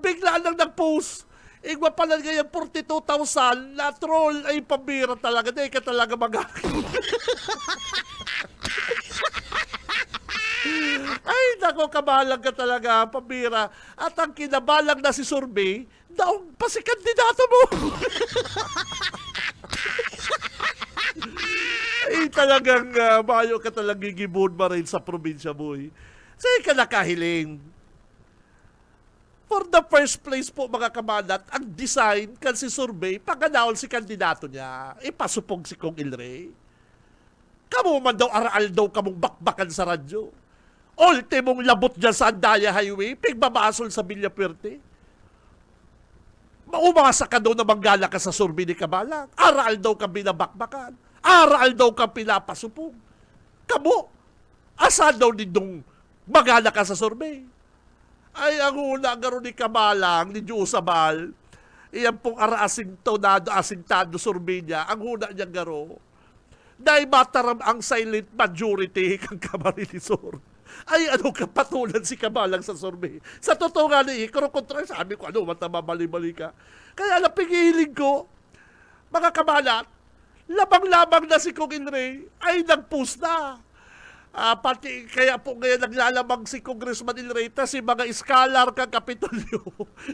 bigla lang nag-post. Igwa pala ngayon 42,000 na troll ay pambira talaga. Hindi ka talaga magaling. Ay, nako, Kabalang ka talaga, pambira. At ang kinabalang na si survey, daong pa si kandidato mo. Ay, talagang mayo ka talagang gigibon ba rin sa probinsya mo. Sa'yo ka nakahiling. For the first place po mga kamalat, ang design kan si survey, paganaol si kandidato niya, ipasupog si Kong Ilray. Kamu man daw aral daw kamong bakbakan sa radyo. Ultimong labot dyan sa Andaya Highway, pigbabasol sa Villapuerte. Maumasa ka daw na manggala ka sa survey ni Kamalang. Aral daw ka binabakbakan. Aral daw ka pinapasupog. Kamu, asa daw nindong magala ka sa survey? Ay, ang una garo ni Kamalang, ni Diosabal, iyan pong asintado survey niya, ang una niya garo, dahil mataram ang silent majority kang Camarinesor. Ay, ano kapatulan si Kamalang sa survey. Sa totoo nga ni kontra, sabi ko, ano, matamamali-mali ka. Kaya napigiling ko, mga Kamalat, labang-labang na si Kong Ilray ay nag-post na. Pati kaya po ngayon naglalamang si Congressman Ilray si mga iskalar kang Kapitolyo.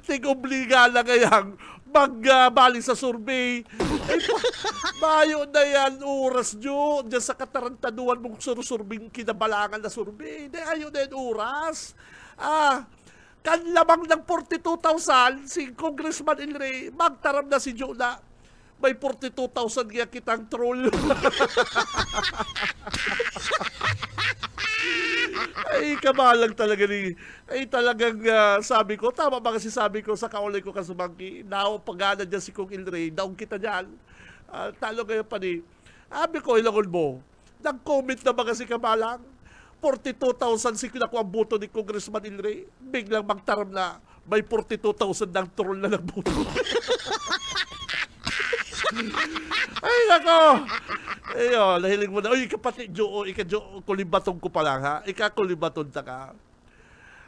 Tig-obliga na ngayang magbali sa survey. Ay, bayo na yan, oras nyo. Diyan sa katarantaduan mong surusurbing kinabalangan na survey. Di ayaw na yan, oras. Kanlamang ng 42,000, si Congressman Ilray, magtaram na si Joe na may 42,000 kaya kitang troll. Ay, Kamalang talaga ni... Ay, talagang sabi ko, tama ba kasi sabi ko sa kaulay ko kasumangki, nao pagana dyan si Kong Ilray, daong kita dyan. Talo kayo pa ni... Sabi ko, ilangon mo, nag-comment na ba kasi Kamalang? 42,000 si kinakuha ang boto ni Congressman Ilray, biglang magtaram na may 42,000 ng troll na nagboto. Ay, nako! Ayo, nahiling mo na. Uy, kapatid Jo, ika-Jo, kulibaton ko pa lang, ha? Ika-kulibaton ta ka.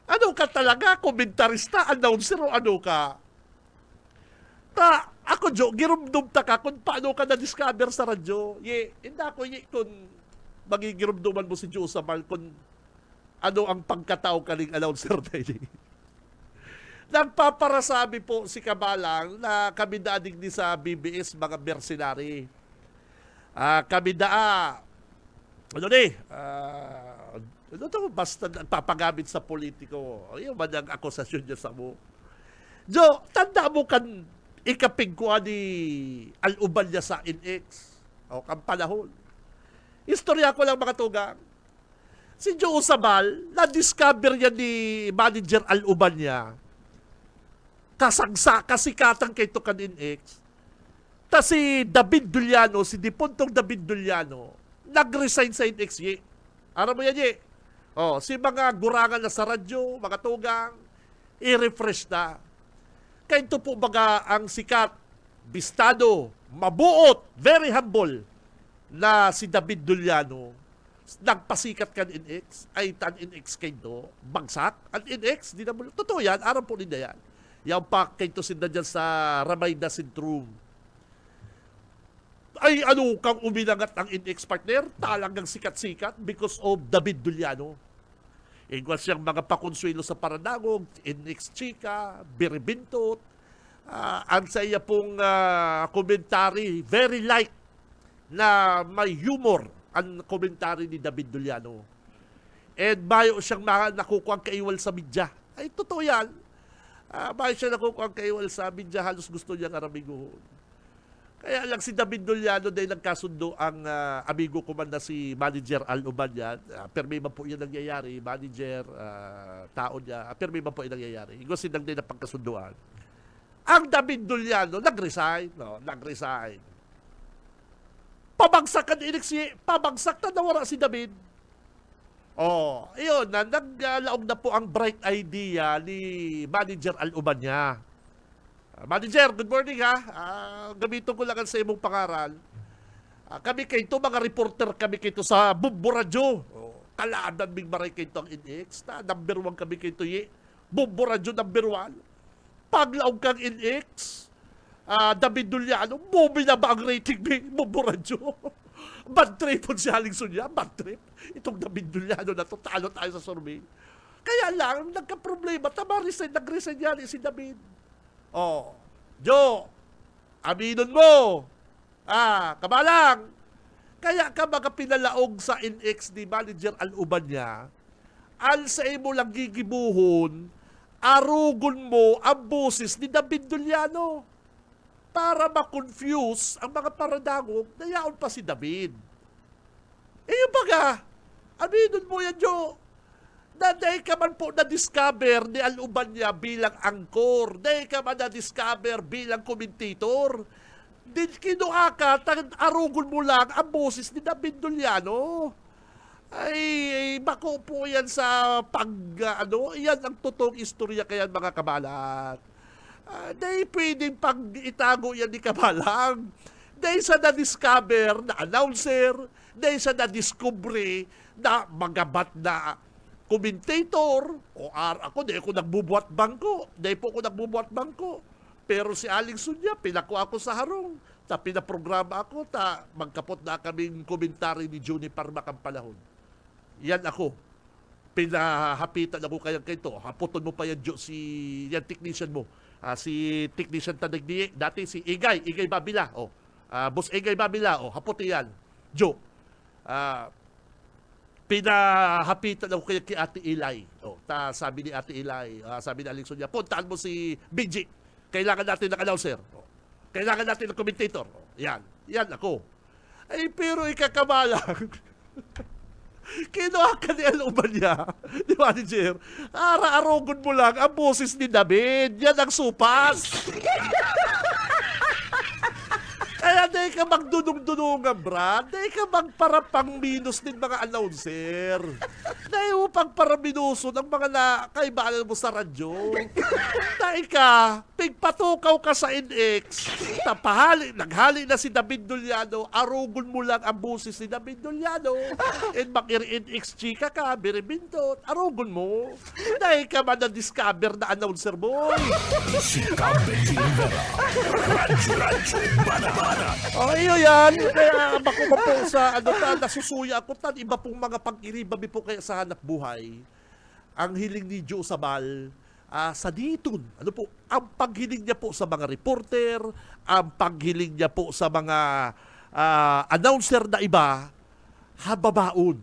Ano ka talaga? Komentarista, announcer, o ano ka? Ako, Jo, girumdum ta ka kung paano ka na-discover sa radyo. Hindi ako, kung magigirumduman mo si Jo Samar kung ano ang pagkatao kaling announcer tayo. Nagpaparasabi po si Kamalang na kami dadig ni sa BBS mga mercenary. Kami ano to, basta nagpapagamit sa politiko. Ayun man ang akusasyon niya sa mo. Jo, tanda mo kan ikapigkuha ni Al-Uban niya sa NX. O, kang panahon. Istorya ko lang mga tugang. Si Joe Sabal, na-discover niya ni Manager Al-Uban niya kasikatang kay Tukan NX. Ta si David Duliano, si Dipontong David Duliano, nag-resign sa NX. Ano mo yan, si mga gurangan na sa radyo, mga tugang, i-refresh na. Kaya ito po baga ang sikat, bistado, mabuot, very humble, na si David Duliano, nagpasikat kan NX, ay tan NX kayo, bagsak, ang NX, di na mo, totoo yan, araw po nila yan. Yung pack kayo sinda dyan sa Ramayna Syndrome. Ay, ano kang uminangat ang NX partner? Talagang sikat-sikat because of David Duliano. Igwas siyang mga pakonsuelo sa Paranagog, NX Chika, Biribintot. Ang sa iya pong komentary, very light na may humor ang komentary ni David Duliano. And bayo siyang nakukuha ang kaiwal sa media. Ay, totoo yan. Bayo siya nakukuha ang kaiwal sa media, halos gusto niyang aramiguhon. Kaya lang si David Duliano dahil nagkasundo ang amigo ko man na si Manager Al-Uban yan. Pero may man po yan nangyayari. Manager, tao niya. Pero may man po yan nangyayari. Igos sinang din na pagkasunduan. Ang David Duliano, nag-resign. No? Nag-resign. Pabagsak ka ni Iniksi. Pabagsak na nawara si David. Iyon na. Naglaog na po ang bright idea ni Manager Al-Uban niya. Manager, good morning ha. Gamitin ko lang sa imong pangaral. Kami kayto, mga reporter kami kayto sa Bumbo Radio. Kalaadan bing maray kayto ang NX. Number 1 kami kayto Bumbo Radio number 1. Paglaog kang NX, David Duliano, movie na ba ang rating ni Bumbo Radio? Bad trip po si Haling Sunya, bad trip. Itong David Duliano na to, talo tayo sa survey. Kaya lang, nagka-problema. Nag-resign yan si David. Jo, aminon mo. Kamalang. Kaya ka mga pinalaog sa NX ni Manager Al-Uban niya, al sa imo lang gigibuhon, arugon mo ang boses ni David Duliano para ma-confuse ang mga paradangog na yaon pa si David. Yung baga, aminon mo yan, Jo, na dahil ka man po na-discover ni Aluban niya bilang angkor, dahil ka man na-discover bilang commentator, din kinuha ka, arugon mo lang ang boses ni David Duliano. Ay, bako po yan sa yan ang totoong istorya kaya mga kabalat. Dahil pwedeng pag-itago yan ni Kabalang. Dahil sa na-discover na announcer, dahil sa na-discovery na magabat na commentator, dahil ako nagbubuhat bangko, pero si Aling Sunya, pinakuha ako sa harong, pinaprograma ako, magkapot na kaming komentary ni Juni Parmac ang panahon. Yan ako. Pinahapitan ako kayang kayo. Haputon mo pa yan, Jo, yan technician mo. Si technician Tanagni, dati si Igay Babila. Boss Igay Babila, haputi yan. Jo, pinahapitan ako kay Ate Ilay. Sabi ni Ate Ilay, sabi ni Aling Sonia, puntaan mo si BG. Kailangan natin ng announcer. Kailangan natin ng commentator. Yan ako. Ay, pero ikakamalang. Kinuha ka ni Aluban niya, di ba, manager? Ara-arogon mo lang ang boses ni David. Yan ang supas. Kaya dahil ka magdunong-dunungan, Brad. Dahil ka magparapang minus din mga announcer. Dahil mo pagparaminuso ng mga kaibalan mo sa radyo. Dahil ka, pigpatukaw ka sa NX. Naghali na si David Duliano. Arugon mo lang ang boses ni David Duliano. And makiri-NX chika ka, biribindot. Arugon mo. Dahil ka man na-discover na announcer boy. Si Benji Rivera. Radyo Banana. Iyo yan. Kaya bako pa po sa nasusuya ako iba pong mga pag-iribabi po kaya sa hanap buhay. Ang hiling ni Joe Sabal sa ditun. Ang paghiling niya po sa mga reporter, ang paghiling niya po sa mga announcer na iba, hababaon.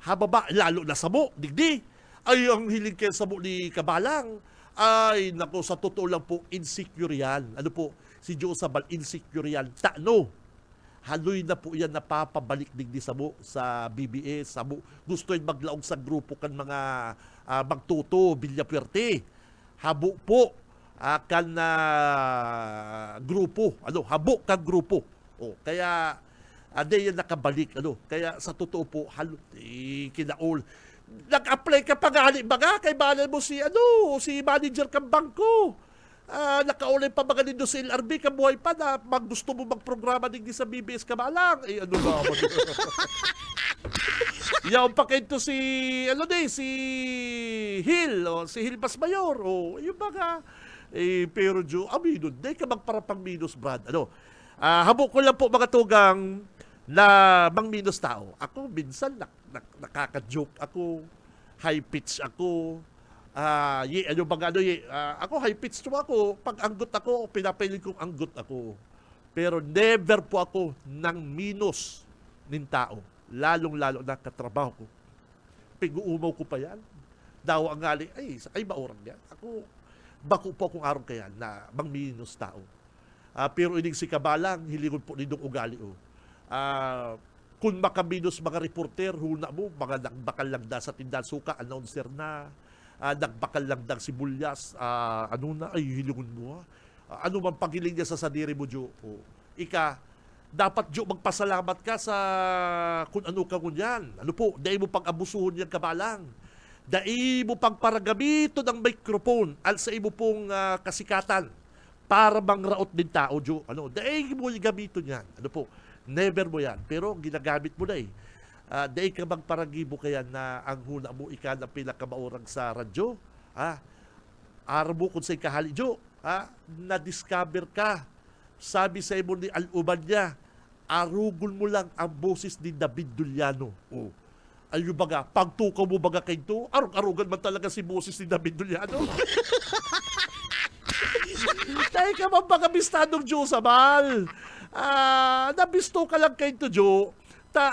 Hababa, lalo na samo, digdi. Ay, ang hiling kaya samo ni Kabalang, ay, nako, sa totoo lang po, insecure yan. Si Joe Sabal, insecure yan. Haloy na po yan napapabalik digdi sa BBS. Gusto yung maglaog sa grupo kan mga magtuto, Villapuerte. Habo po kan grupo. Habo kan grupo. Kaya, yan nakabalik. Kaya sa totoo po, kinaol. Nag-apply ka pa nga, baga, kay balan mo si manager kang bangko. Nakaulay pa mga nindo sa LRB, kabuhay pa na gusto mo magprograma din sa BBS ka malang. Ano ba? Yaw pa kayo si Hill, si Hill Pasmayor, yung mga, pero Jo, aminon, di ka magparapang minus, Brad. Habo ko lang po mga tugang na mang minus tao. Ako, minsan, nakaka-joke ako, high pitch ako, ako high pitch ako, pag anggot ako, pinapiling kong anggot ako. Pero never po ako ng minus ng tao. Lalong-lalo na katrabaho ko. Pag-uumaw ko pa yan. Daw ang ngali, ay maurang yan. Ako, bako po akong araw kaya na mang minus tao. Pero ining si Kabalang, hilingon po nindong ugali. Kung makaminus mga reporter, huna mo, mga nagbakal lang da sa tindahan suka, announcer na, nagbakal lang da si Bulyas, hilingon mo. Ano man paghiling niya sa sadiri mo, Jo? Dapat, Jo, magpasalamat ka sa kung ano ka kunyan. Dahil mo pag-abusuhon yan Kabalang. Dahil mo pagparagamito ng microphone at sa imo pong kasikatan para mangraot din tao, Jo. Dahil mo gamiton yan. Never mo yan. Pero ginagamit mo na dahil ka magparagibo kaya na ang huna mo ika na pinakamaurang sa radyo. Araw mo kung sa'y kahali, Jo. Na-discover ka. Sabi sa imo ni Aluban niya, arugol mo lang ang boses ni David Duliano. Ayun baga, pagtukaw mo baga kayo to, arug-arugan man talaga si boses ni David Duliano. Dahil ka man baga bistadong Jo Sabal. Nabisto ka lang kayo to, Jo,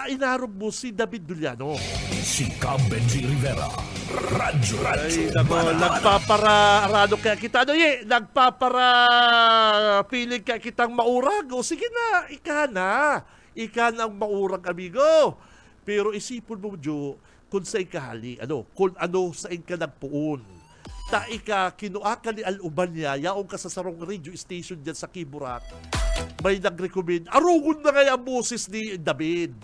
inarog mo si David Duliano. Si Benji Rivera. Radyo Ay, nako, nagpapara-arado kaya kita, piling kaya kitang maurag. O sige na, ika na ang maurag, amigo. Pero isipon mo, Jo, kung sa ikahali, kung sa ka nagpuon. Ta ika, kinuaka ni Aluban niya, yaong kasasarong radio station dyan sa Kiburak, may nag-recommend, arugon na nga ang boses ni David.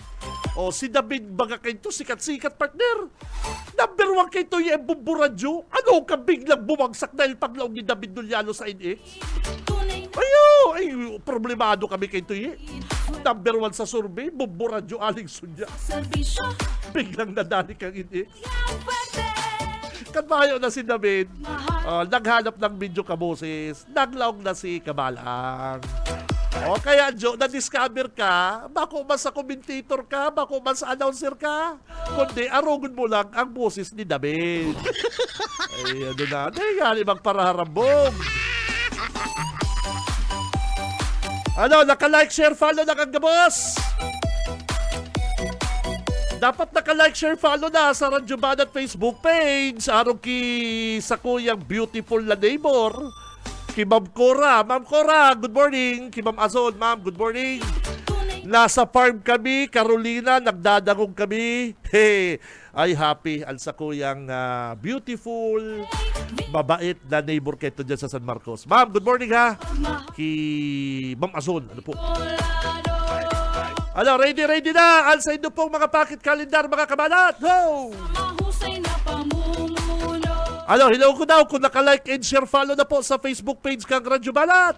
O, si David baga kayo to, sikat-sikat partner. Number 1 kayo to, yung buburadyo. Ano ka biglang bumagsak dahil paglaong ni David Duliano sa NX? Ay, problemado kami kayo to, Number 1 sa survey, buburadyo aling sunya. Biglang nadali kang NX. Kanbayo na si David, naghanap ng video kaboses, naglaong na si Kabalang. O kaya, Jo, na-discover ka, bako man sa commentator ka, bako man sa announcer ka, kundi arugon mo lang ang boses ni David. Ay, ano na, hindi magparaharambong. Naka-like, share, follow na kang gabos. Dapat naka-like, share, follow na sa Radyo Banat Facebook page. Arong sa kuyang beautiful na neighbor. Ki Ma'am Cora. Ma'am Cora, good morning. Ki Ma'am Azon, Ma'am, good morning. Nasa farm kami, Carolina, nagdadagong kami. Hey, ay happy al sa kuyang beautiful, mabait na neighbor keto dyan sa San Marcos. Ma'am, good morning ha. Ki Ma'am Azon, ano po? Ready na. Al sa inyo pong mga packet calendar, mga kabalat. Ho! Hello ko daw kung naka-like and share, follow na po sa Facebook page kang Radyo Balat.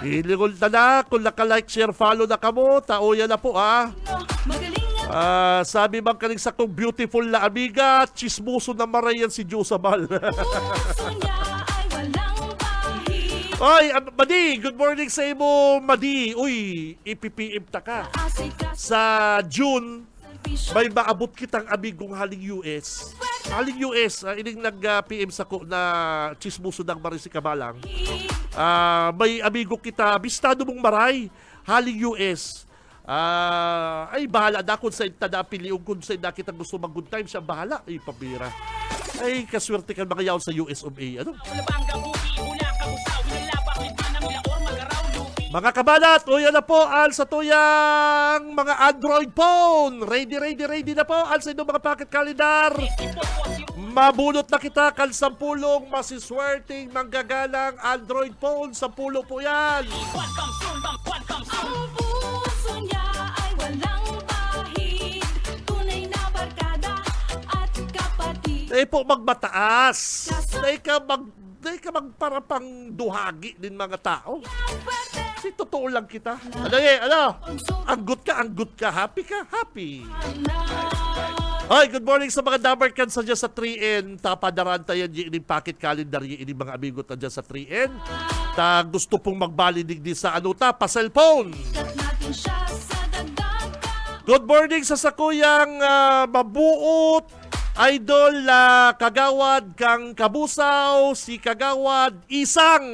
Iligol na kung naka-like, share, follow na kamo, taoya na po sabi bang kaning sa kong beautiful na amiga, chismoso na marayan si Josabal. Oy, Madi, good morning sa imo, Madi. Uy, ipipm ta ka. Sa June, may maabot kitang amigong haling US. Haling US, ining nag-PM sa ko na chismoso ng maray si Kabalang. May amigo kita, bistado mong maray, haling US. Ay, bahala na kung saan tadapiliung, kung saan na kita gusto mag-good time, siya bahala. Ay, pabira. Ay, kaswerte ka mga yaw sa US of A. Mga kabalat, uyan na po al sa tuyang mga Android phone. Ready na po al sa inyong mga packet calendar. Mabulot na kita kal 10 masiswerteng manggagalang Android phone. 10 po yan. Ang puso niya ay walang bahid, tunay na barkada at kapatid. Dahil po magmataas. Dahil ka magparapang duhagi din mga tao. Kasi totoo lang kita. Anggot ka, happy ka, happy. Hi, good morning sa mga dabarkan sa dyan sa 3N. Tapadaran tayo yung packet calendar yung mga amigo ta dyan sa 3N. Ta gusto pong magbalinig din sa pa cellphone. Good morning sa sakuyang mabuot. Idol Kagawad kang Kabusaw, si Kagawad Isang.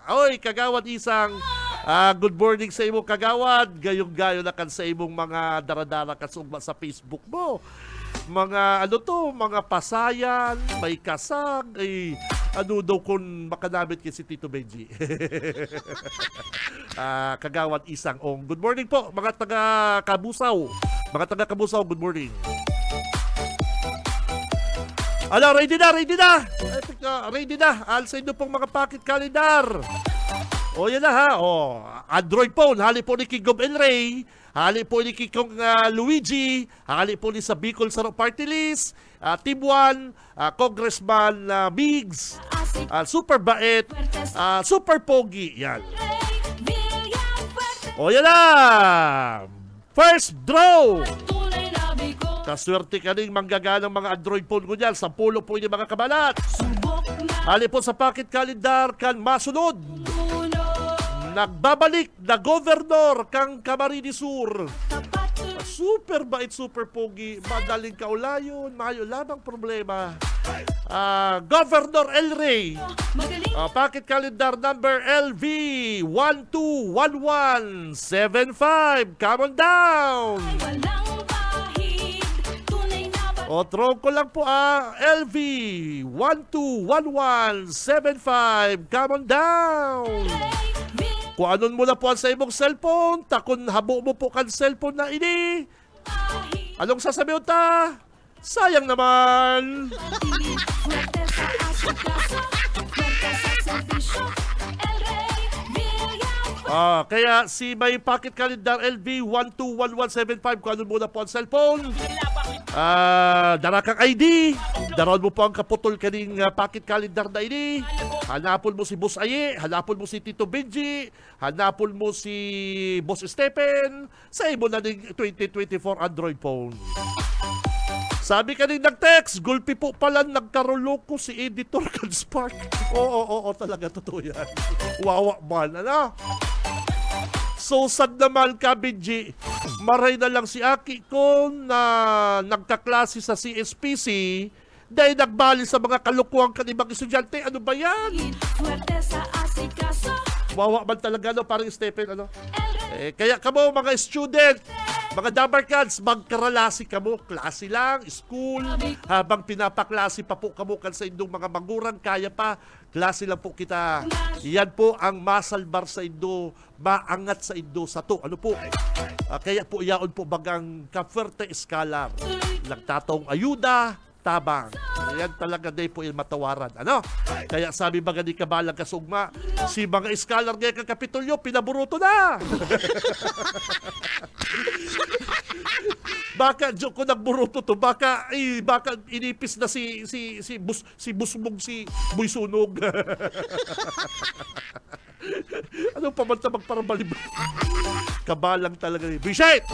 Oy, Kagawad Isang. Good morning sa imong Kagawad. Gayong-gayo na kan sa imong mga daradara kasugma sa Facebook mo. Mga mga pasayan, may kasag, ay daw kung makanamit kay si Tito Benji. Kagawad Isang Ong. Good morning po, mga taga Kabusaw. Mga taga Kabusaw, good morning. Ready na. Ready na. Al sa inyo pong mga packet calendar. O yan na ha. Android phone. Hali po ni King Gob El Rey. Hali po ni King Luigi. Hali po ni sa Bicol Saro Party List. Team 1. Congressman Migs. Super Bait. Super Pogi. Yan. O yan na. First draw. Kaswerte ka rin manggagalang mga Android phone ko dyan. 10 po yung mga kabalat. Hali po sa packet calendar kan masunod. Nagbabalik na governor kang Camarines Sur. Super bait, super pogi. Madaling kaulayon. Mayo lamang problema. Governor El Rey. Packet calendar number LV 121175. Come on down. O, throw ko lang po LV 121175. Come on down. Kung anon mo na po sa imong cellphone, takon habo mo po kan cellphone na ini. Anong sasabihin ta? Sayang naman. Fuerte sa asikaso, fuerte sa serbisyo, El Rey Villafranca. Kaya si may pocket calendar LV 121175, kung anon mo na po ang cellphone. Dara kang ID. Daron mo po ang kaputol kaning pocket calendar na ini. Hanapon mo si Boss Aye, hanapon mo si Tito Benji, hanapon mo si Boss Stephen sa imo na ning 2024 Android phone. Sabi ka rin nag-text, gulpi po pala nagkaruloko si Editor Kanspark. Oo, talaga totoo yan. Wawa man, ano? So sad naman ka, Benji. Maray na lang si Aki ko na nagkaklase sa CSPC dahil nagbali sa mga kalukuhang kanibang estudyante. Ano ba yan? Fuerte sa asikaso, Wawa man talaga, no? Parang Stephen, ano? El Rey Kaya kamo mga student, mga dabarkads, magkaralasi kamo, klase lang, school, habang pinapaklase pa po kamo kan sa indong mga maguran, kaya pa, klase lang po kita. Yan po ang masalbar sa indo, maangat sa indo sa to. Ano po? Kaya po iyaon po bagang ka-fuerte scholar. Nagtatong ayuda, tabang. Yan talaga day po yung matawaran. Ano? Kaya sabi baga ni Kabalang Kasugma, si mga scholar ngayon kang Kapitolyo, pinaburuto na! Baka joke ko nagburuto to, baka inipis na si Busmog, si Boy Sunog. Ano pa man ta magparabalib? Kabalang talaga ni Bishit!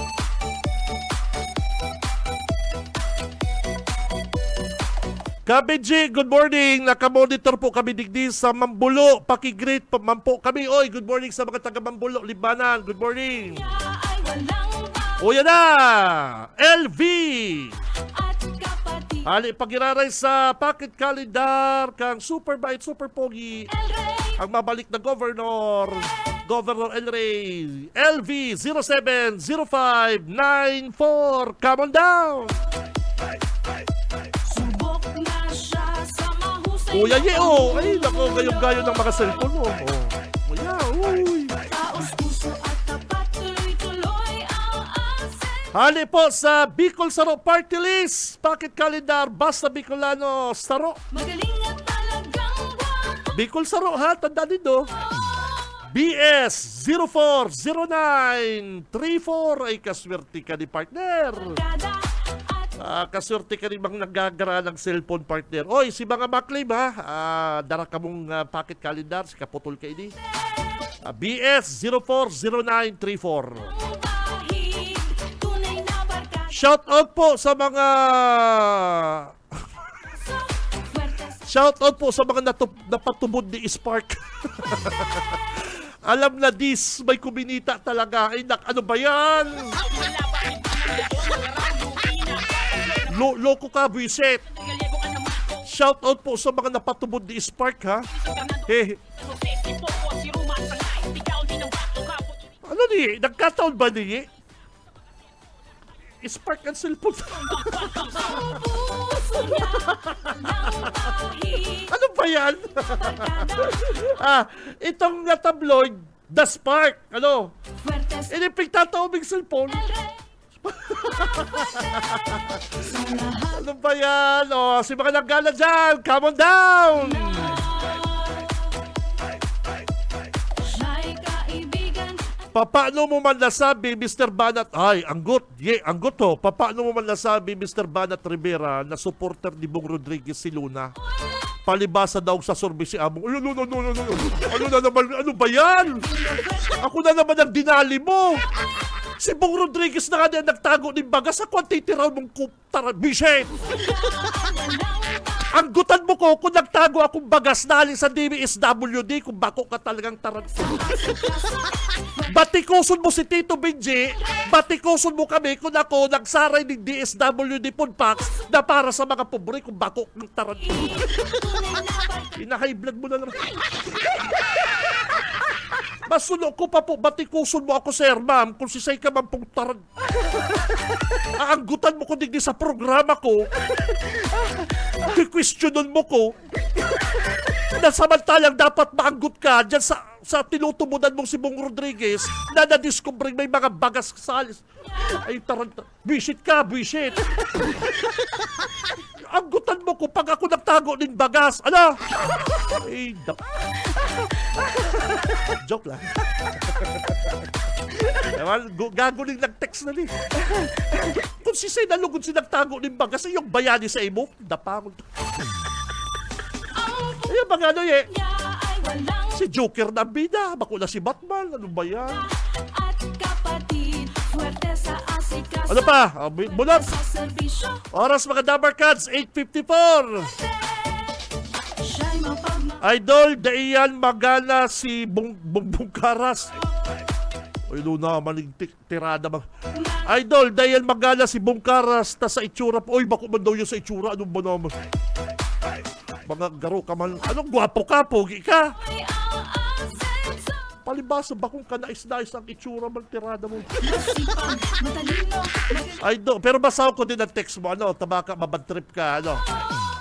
Kabidji, good morning. Nakamonitor po kami digdi sa Mambulo. Pakigreet pa man po kami. Oy, good morning sa mga taga Mambulo, Libanan. Good morning. ay walang O yan na! LV! at kapatid. Ali pagiraray sa pocket calendar kang super bite, super pogi. El Rey Ang mabalik na Governor El Rey. LV 070594. Come on down! subok na siya sa mahusay Kuya na Ye, ay, nako, gayong-gayo ng mga cellphone mo. Kuya, uy. taos puso at tapat, tuloy-tuloy ang asin. Hali po sa Bicol Saro Party List. Pocket calendar, basta Bicolano Saro. Magaling at talagang guwapo. Bicol Saro ha, tanda nito. BS 040934 ay kaswerte ka ni partner. Kada at Kaswerte ka rin bang nagagara ng cellphone partner. Oy, si mga maklaim ha, dara ka mong pocket calendar, si kaputol ka ini. BS 040934. pahig, tunay na barkada. Shout out po sa mga Fuerte sa shout out po sa mga napatubod ni Spark. Alam na this, may kuminita talaga. Ay, ano ba yan? Loko ka, Buiset. Shout out po sa mga napatubod ni Spark, ha? Ano ni? Nagkataon ba ni? Spark ang cellphone. puso niya, walang pahig, Ano ba yan? Itong tabloid, The Spark. Ano? fuerte sa Inipig tataobing cellphone. El Rey. Sa lahat Ano ba yan? Si mga naggala dyan, come on down! siya'y kaibigan. Paano mo man nasabi, Mr. Banat, ay, anggot to. Paano mo man nasabi, Mr. Banat Rivera, na supporter ni Bong Rodriguez si Luna? Palibasa daw sa survey si Among. No. Ano na naman, ano ba yan? Ako na naman ang dinali mo. Si Bong Rodriguez na nga na nagtago ng bagas. Ako ang titiraw mong kuptara. Bishet! Ang gutan mo ko kung nagtago akong bagas na alin sa DBSWD kung bako ka talagang tarantado. Batikuson mo si Tito Benji, batikuson mo kami kung ako nagsaray ng DSWD Podpax na para sa mga pobre kung bako ng tarantado. Ina-high blood mo na naman. Masulo ko pa po, batikuson mo ako, sir, ma'am, kung si say ka man pong tarad. Aanggutan mo ko digdi sa programa ko. Questionon mo ko. Na samantalang dapat maanggut ka dyan sa tinutumudan mong si Bong Rodriguez na na-discover may mga bagas sa alis. Ay, taranta. Visit ka, visit. Anggutan mo ko pag ako nagtago ng bagas. Ano? Ay, joke lang. Ewan, gaguling nag-text na ni. Kung si Say nalugod si nagtago ng bagas, ay yung bayani sa imo, dapangod. Ay, mga ano eh. Niya ay walang Si Joker na bida, bako na si Batman, ano ba yan? at kapatid. Fuerte sa asikaso. Ano pa? Bulat. Sa serbisyo. Oras mga Dabar Cats, 8:54. Siya'y mapagmahal. Idol, daiyan magana si Bongbong Karas. Ay, doon na, maling tirada mag... Idol, daiyan magana si Bong Karas ta sa itsura. Oy, bako man daw yun sa itsura. Ano ba naman? Mga garo ka man. Anong gwapo ka, pogi ka? Ay ang asenso. Palibasa, bakong kanais-nais ang itsura man tirada mo. Masipag, matalino, Idol, pero basaw ko din ang text mo. Ano, tabaka, mabadtrip ka. Ano?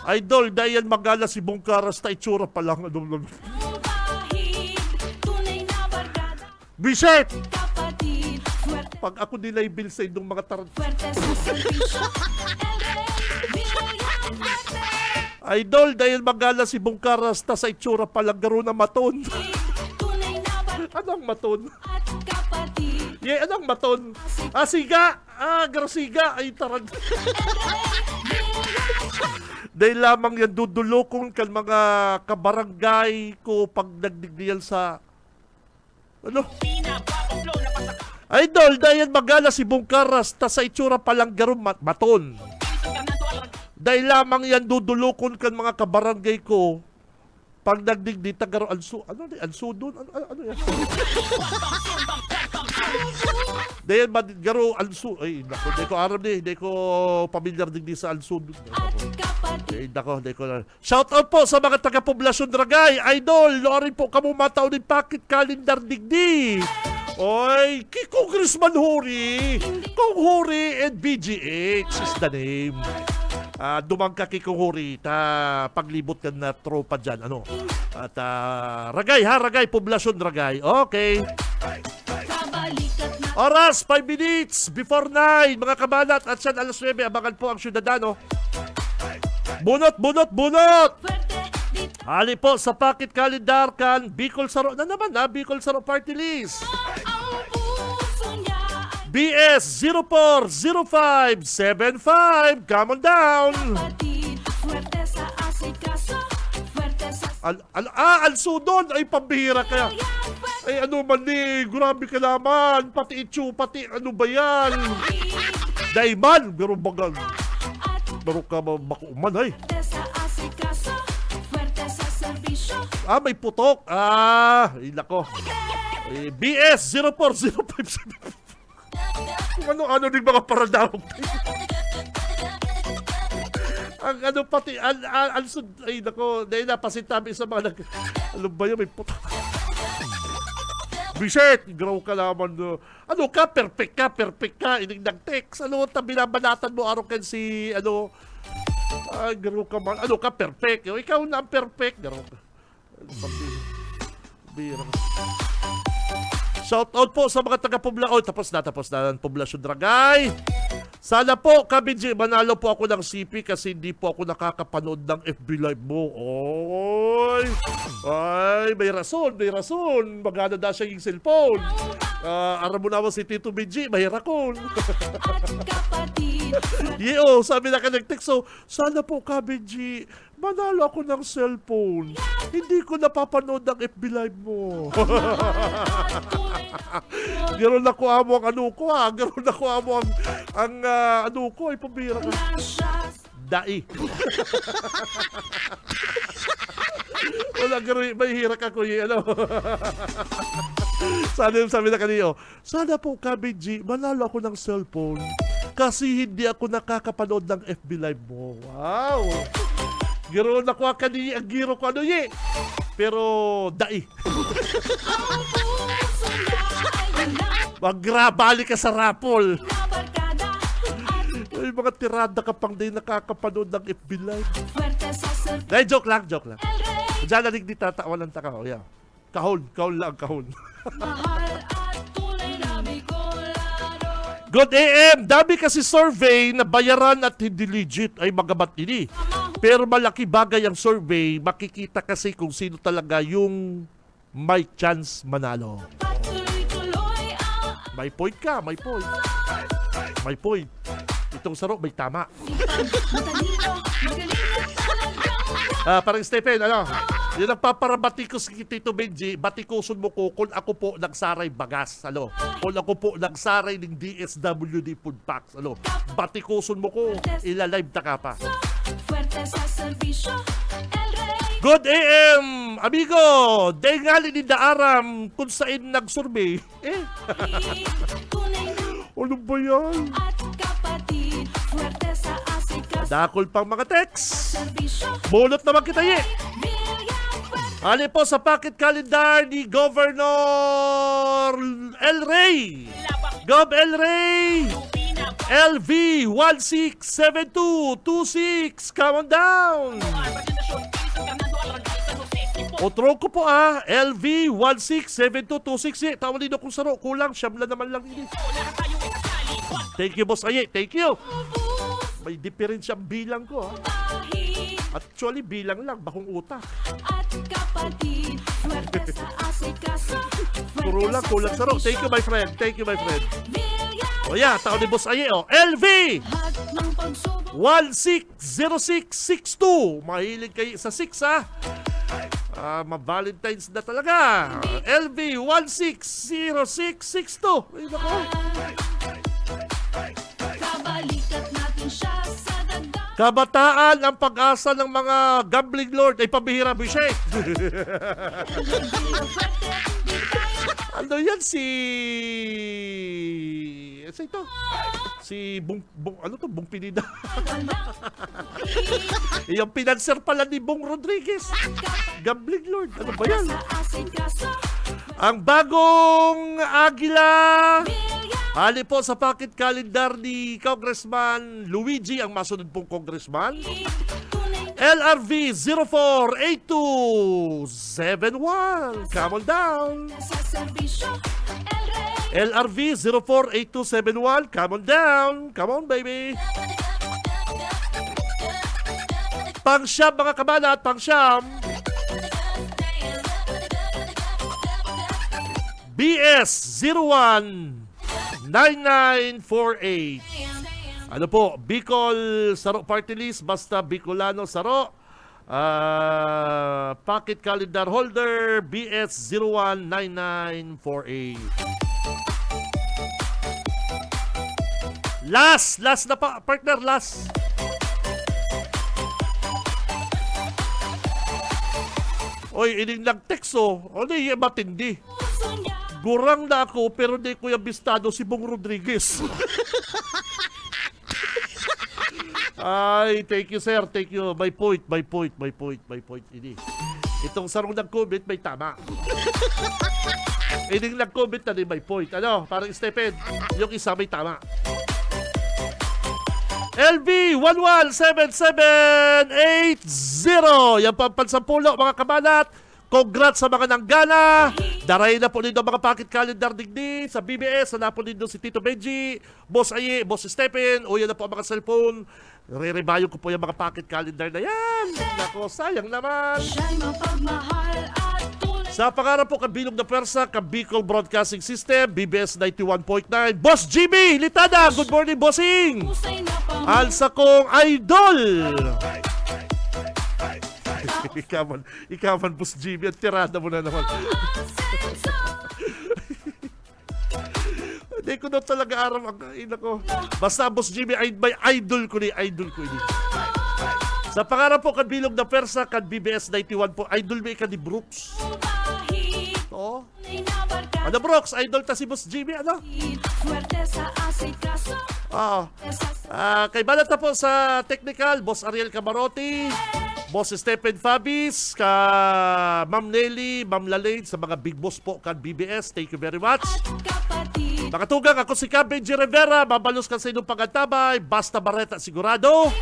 Idol, daiyan magana si Bong Karas ta itsura pa lang. Ano, mubahid. Tunay na barkada. Biset! Kapatid. Fuerte, Pag ako nilay-bill sa inyong mga tarant... fuerte sa serbisyo. El Rey, Villarreal, fuerte. Idol, dahil magala si Bong Karas ta sa itsura palang garo na maton. Tunay na barkada Anong maton? at kapatid. Anong maton? Siga! Garo siga! Ay, tarant. Dahil lamang yan dudulokon kan mga kabarangay ko pag nagdigdiyan sa... Ano? Idol, dahil magala si Bong Karas ta sa itsura palang garo maton. Dahil lamang yan dudulukon kan mga kabarangay ko pag nagdigdi tagaro ano doon? Ano yan? Dahil garo ay nako, di ko aram di ko pamilyar digdi sa alsud. At kapatid. Ay nako, di ko na. Shout out po sa mga taga-poblasyon Dragay. Idol, lori po kamo mataw ni Pakit Calendar digdi. Oy, kay Congressman Huri. Kong Huri and BGH is the name. Dumangka kay Kong Huri ta paglibot ka na tropa dyan. Ano? At Ragay ha, Ragay, poblasyon Ragay. Okay. Kabalikat na Oras, 5 minutes before 9. Mga kabanat at siyan alas 9. Abangan po ang syudadano. Bunot, bunot, bunot! fuerte dito. Hali po sa Pakit Calendar kan Bicol Saro na naman ha, Bicol Saro Party List. Ang puso niya ay BS 040575. Come on down. kapatid. Fuerte sa asikaso. Fuerte sa Alsudon ay pambihira kaya. Ay ano man ni, grabe ka naman. Pati itsu, pati ano ba yan? Daiman, pero bagal. at Pero ka makuman ay. fuerte sa asikaso. Fuerte sa serbisyo. May putok. Ay nako. BS 040575. Kung ano-ano din mga paradawag. Ang ano pati, alsud, ay nako, dahil napasintabi sa mga ano ba yun, may putok. Biset, graw ka naman. Ano ka, perfect ka, ining nag-text. Ano, binabanatan mo araw kan si, ano, graw ka man. Ano ka, perfect. Ikaw na ang perfect. Graw ka. Bira. Shout out po sa mga taga-Poblacion. Tapos na ang Poblasyon Dragay. Sana po, Kabinji, manalo po ako ng CP kasi hindi po ako nakakapanood ng FB Live mo. Oy! Ay, may rason. Magana na siya yung cellphone. Aram mo naman si Tito Benji, may rakon. At kapatid. Yo, sabi na ka nag-text, so, sana po, Kabinji, manalo ako ng cellphone. Hindi ko napapanood ang FB Live mo. Gano'n na ko amo ang ano ko ha. Gano'n na ko amo ang ano ko. Ay, pabira ka. Dai. Wala gano'n. May hirak ako yung ano. Sabi na kanino, sana po, Kabinji, manalo ako ng cellphone. Kasi hindi ako nakakapanood ng FB Live mo. Wow. Giro na ko ka ni ang giro ko ano ye. Pero dai. Ang puso niya ay walang Magrabali ka sa rapol. nabarkada. At Ay, mga tirada ka pang di nakakapanood ng FB Live. swerte sa servicio. Dahil joke lang, joke lang. El Rey, Diyan na di tatawanan ta ka. Oh, yeah. Kahon lang, kahon. mahal at tunay na Bicolano. Good AM! Dami kasi survey na bayaran at hindi legit ay magabat ini. Pero malaki bagay ang survey, makikita kasi kung sino talaga yung may chance manalo. Patuloy-tuloy ang May point ka, may point. May point. Itong saro, may tama. matalino, magaling at talagang Parang Stephen, ano? Yun ang paparabatikos kay Tito Benji, batikuson mo ko kung ako po nagsaray bagas, ano? Kung ako po nagsaray ng DSWD Food Packs, ano? Batikuson mo ko, ilalive ta ka pa. swerte sa servisyo. El Rey, Good AM, amigo! Dahil nga ni Daaram kung saan nag-survey. tunay na Ano ba yan? at kapatid. Swerte sa asikas. Dakol pang mga text. Servisyo. Bunot naman kita ye. Bilyang Ali po sa pocket calendar ni Governor El Rey. Gov El Rey. LV 167226. Come on down. Otro ko po LV 167226. Tawag din kung saro. Kulang. Siyam naman lang ini. Thank you, boss Aye. Thank you. May difference ang bilang ko bahid Actually, bilang lang. Bakong utak. at kapatid. Swerte sa asikaso. Puro lang, kulang sa rock. Thank you, my friend. Thank you, my friend. O yeah, tao ni Boss Aye, oh. LV! 160662. Mahilig kayo sa 6, ha? Ma-Valentine's na talaga. LV 160662. Ay, nako. Kabalikat natin siya sa dagdag. Kabataan ang pag-asa ng mga gambling lord ay pabihira, Bishek. Ano yan Ano ito? Si Bong Pinida. Yung pinanser pala ni Bong Rodriguez. Gambling lord. Ano ba yan? Ang bagong Agila. Hali po sa pocket calendar ni Congressman Luigi, ang masunod pong congressman. LRV 048271. Come on down. LRV 048271. Come on down. Come on, baby. Pangsyam, mga kabanat. Pangsyam. BS 019948. Ano po, Bicol Saro Party List, basta Bicolano Saro. Pocket calendar holder, BS 019948. Last na pa, partner, last. Oy, ining nag-text Ano yung matindi? Gurang na ako pero di ko yung bistado si Bong Rodriguez. Ay, thank you sir, thank you. My point. Ini. Itong sarong nag-comment may tama. Ining nag-comment na din may point. Ano, parang Stephen, yung isa may tama. LB 117780. Yan pa pansampulo, mga kabanat. Congrats sa mga nanggana. Daray na po nito mga pocket calendar digdi sa BBS. Sana po nito si Tito Benji, Boss Aye, Boss Stephen. O yan na po ang mga cellphone. Re-rebayo ko po yung mga pocket calendar na yan. Nako, sayang naman. Sa pangarap po kabilog na persa, Bicol Broadcasting System, BBS 91.9. Boss GB Litada, good morning, bossing. Alsa kong idol. Ikaman, Boss GB, at tirada mo na naman. Hindi ko na talaga aram ang kain ako. Basta, Boss GB, may idol ko ni. Sa pangarap po, bilog na persa, BBS 91 po, idol may ka ni Brooks. Oo. Ano, Brooks? Idol ta si Boss GB, ano? Kay Balata po sa technical, Boss Ariel Camarote. Boss Stephen Fabis, ka Ma'am Nelly, Ma'am Lalaine, sa mga big boss po kan BBS. Thank you very much. Kapatid, Mga tugang, ako si Benji Rivera. Mabalos ka sa inyong pagantabay. Basta bareta sigurado.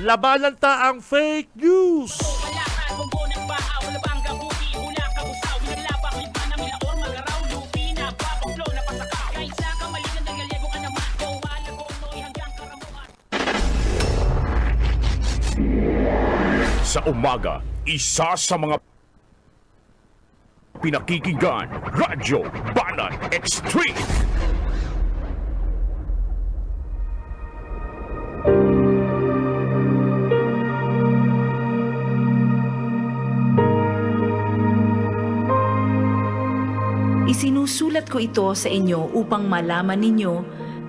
Labanan ta ang fake news. Wala ka kung bonang baha, wala bang gabuti, hula ka busaw, hinalaba ko yung panang ilaor, magaraw, lupi na, babang flow na pasaka, kahit sa kamalingan, nagalego ka naman, kung wala ko, noy, hanggang karamuhan. Sa umaga, isa sa mga pinakikinggan, Radyo Banat Extreme. Isinusulat ko ito sa inyo upang malaman ninyo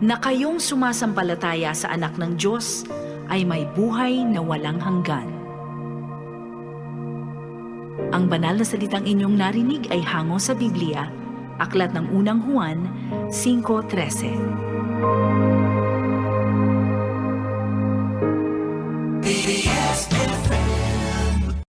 na kayong sumasampalataya sa anak ng Diyos ay may buhay na walang hanggan. Ang banal na salitang inyong narinig ay hango sa Biblia, aklat ng unang Juan 5:13.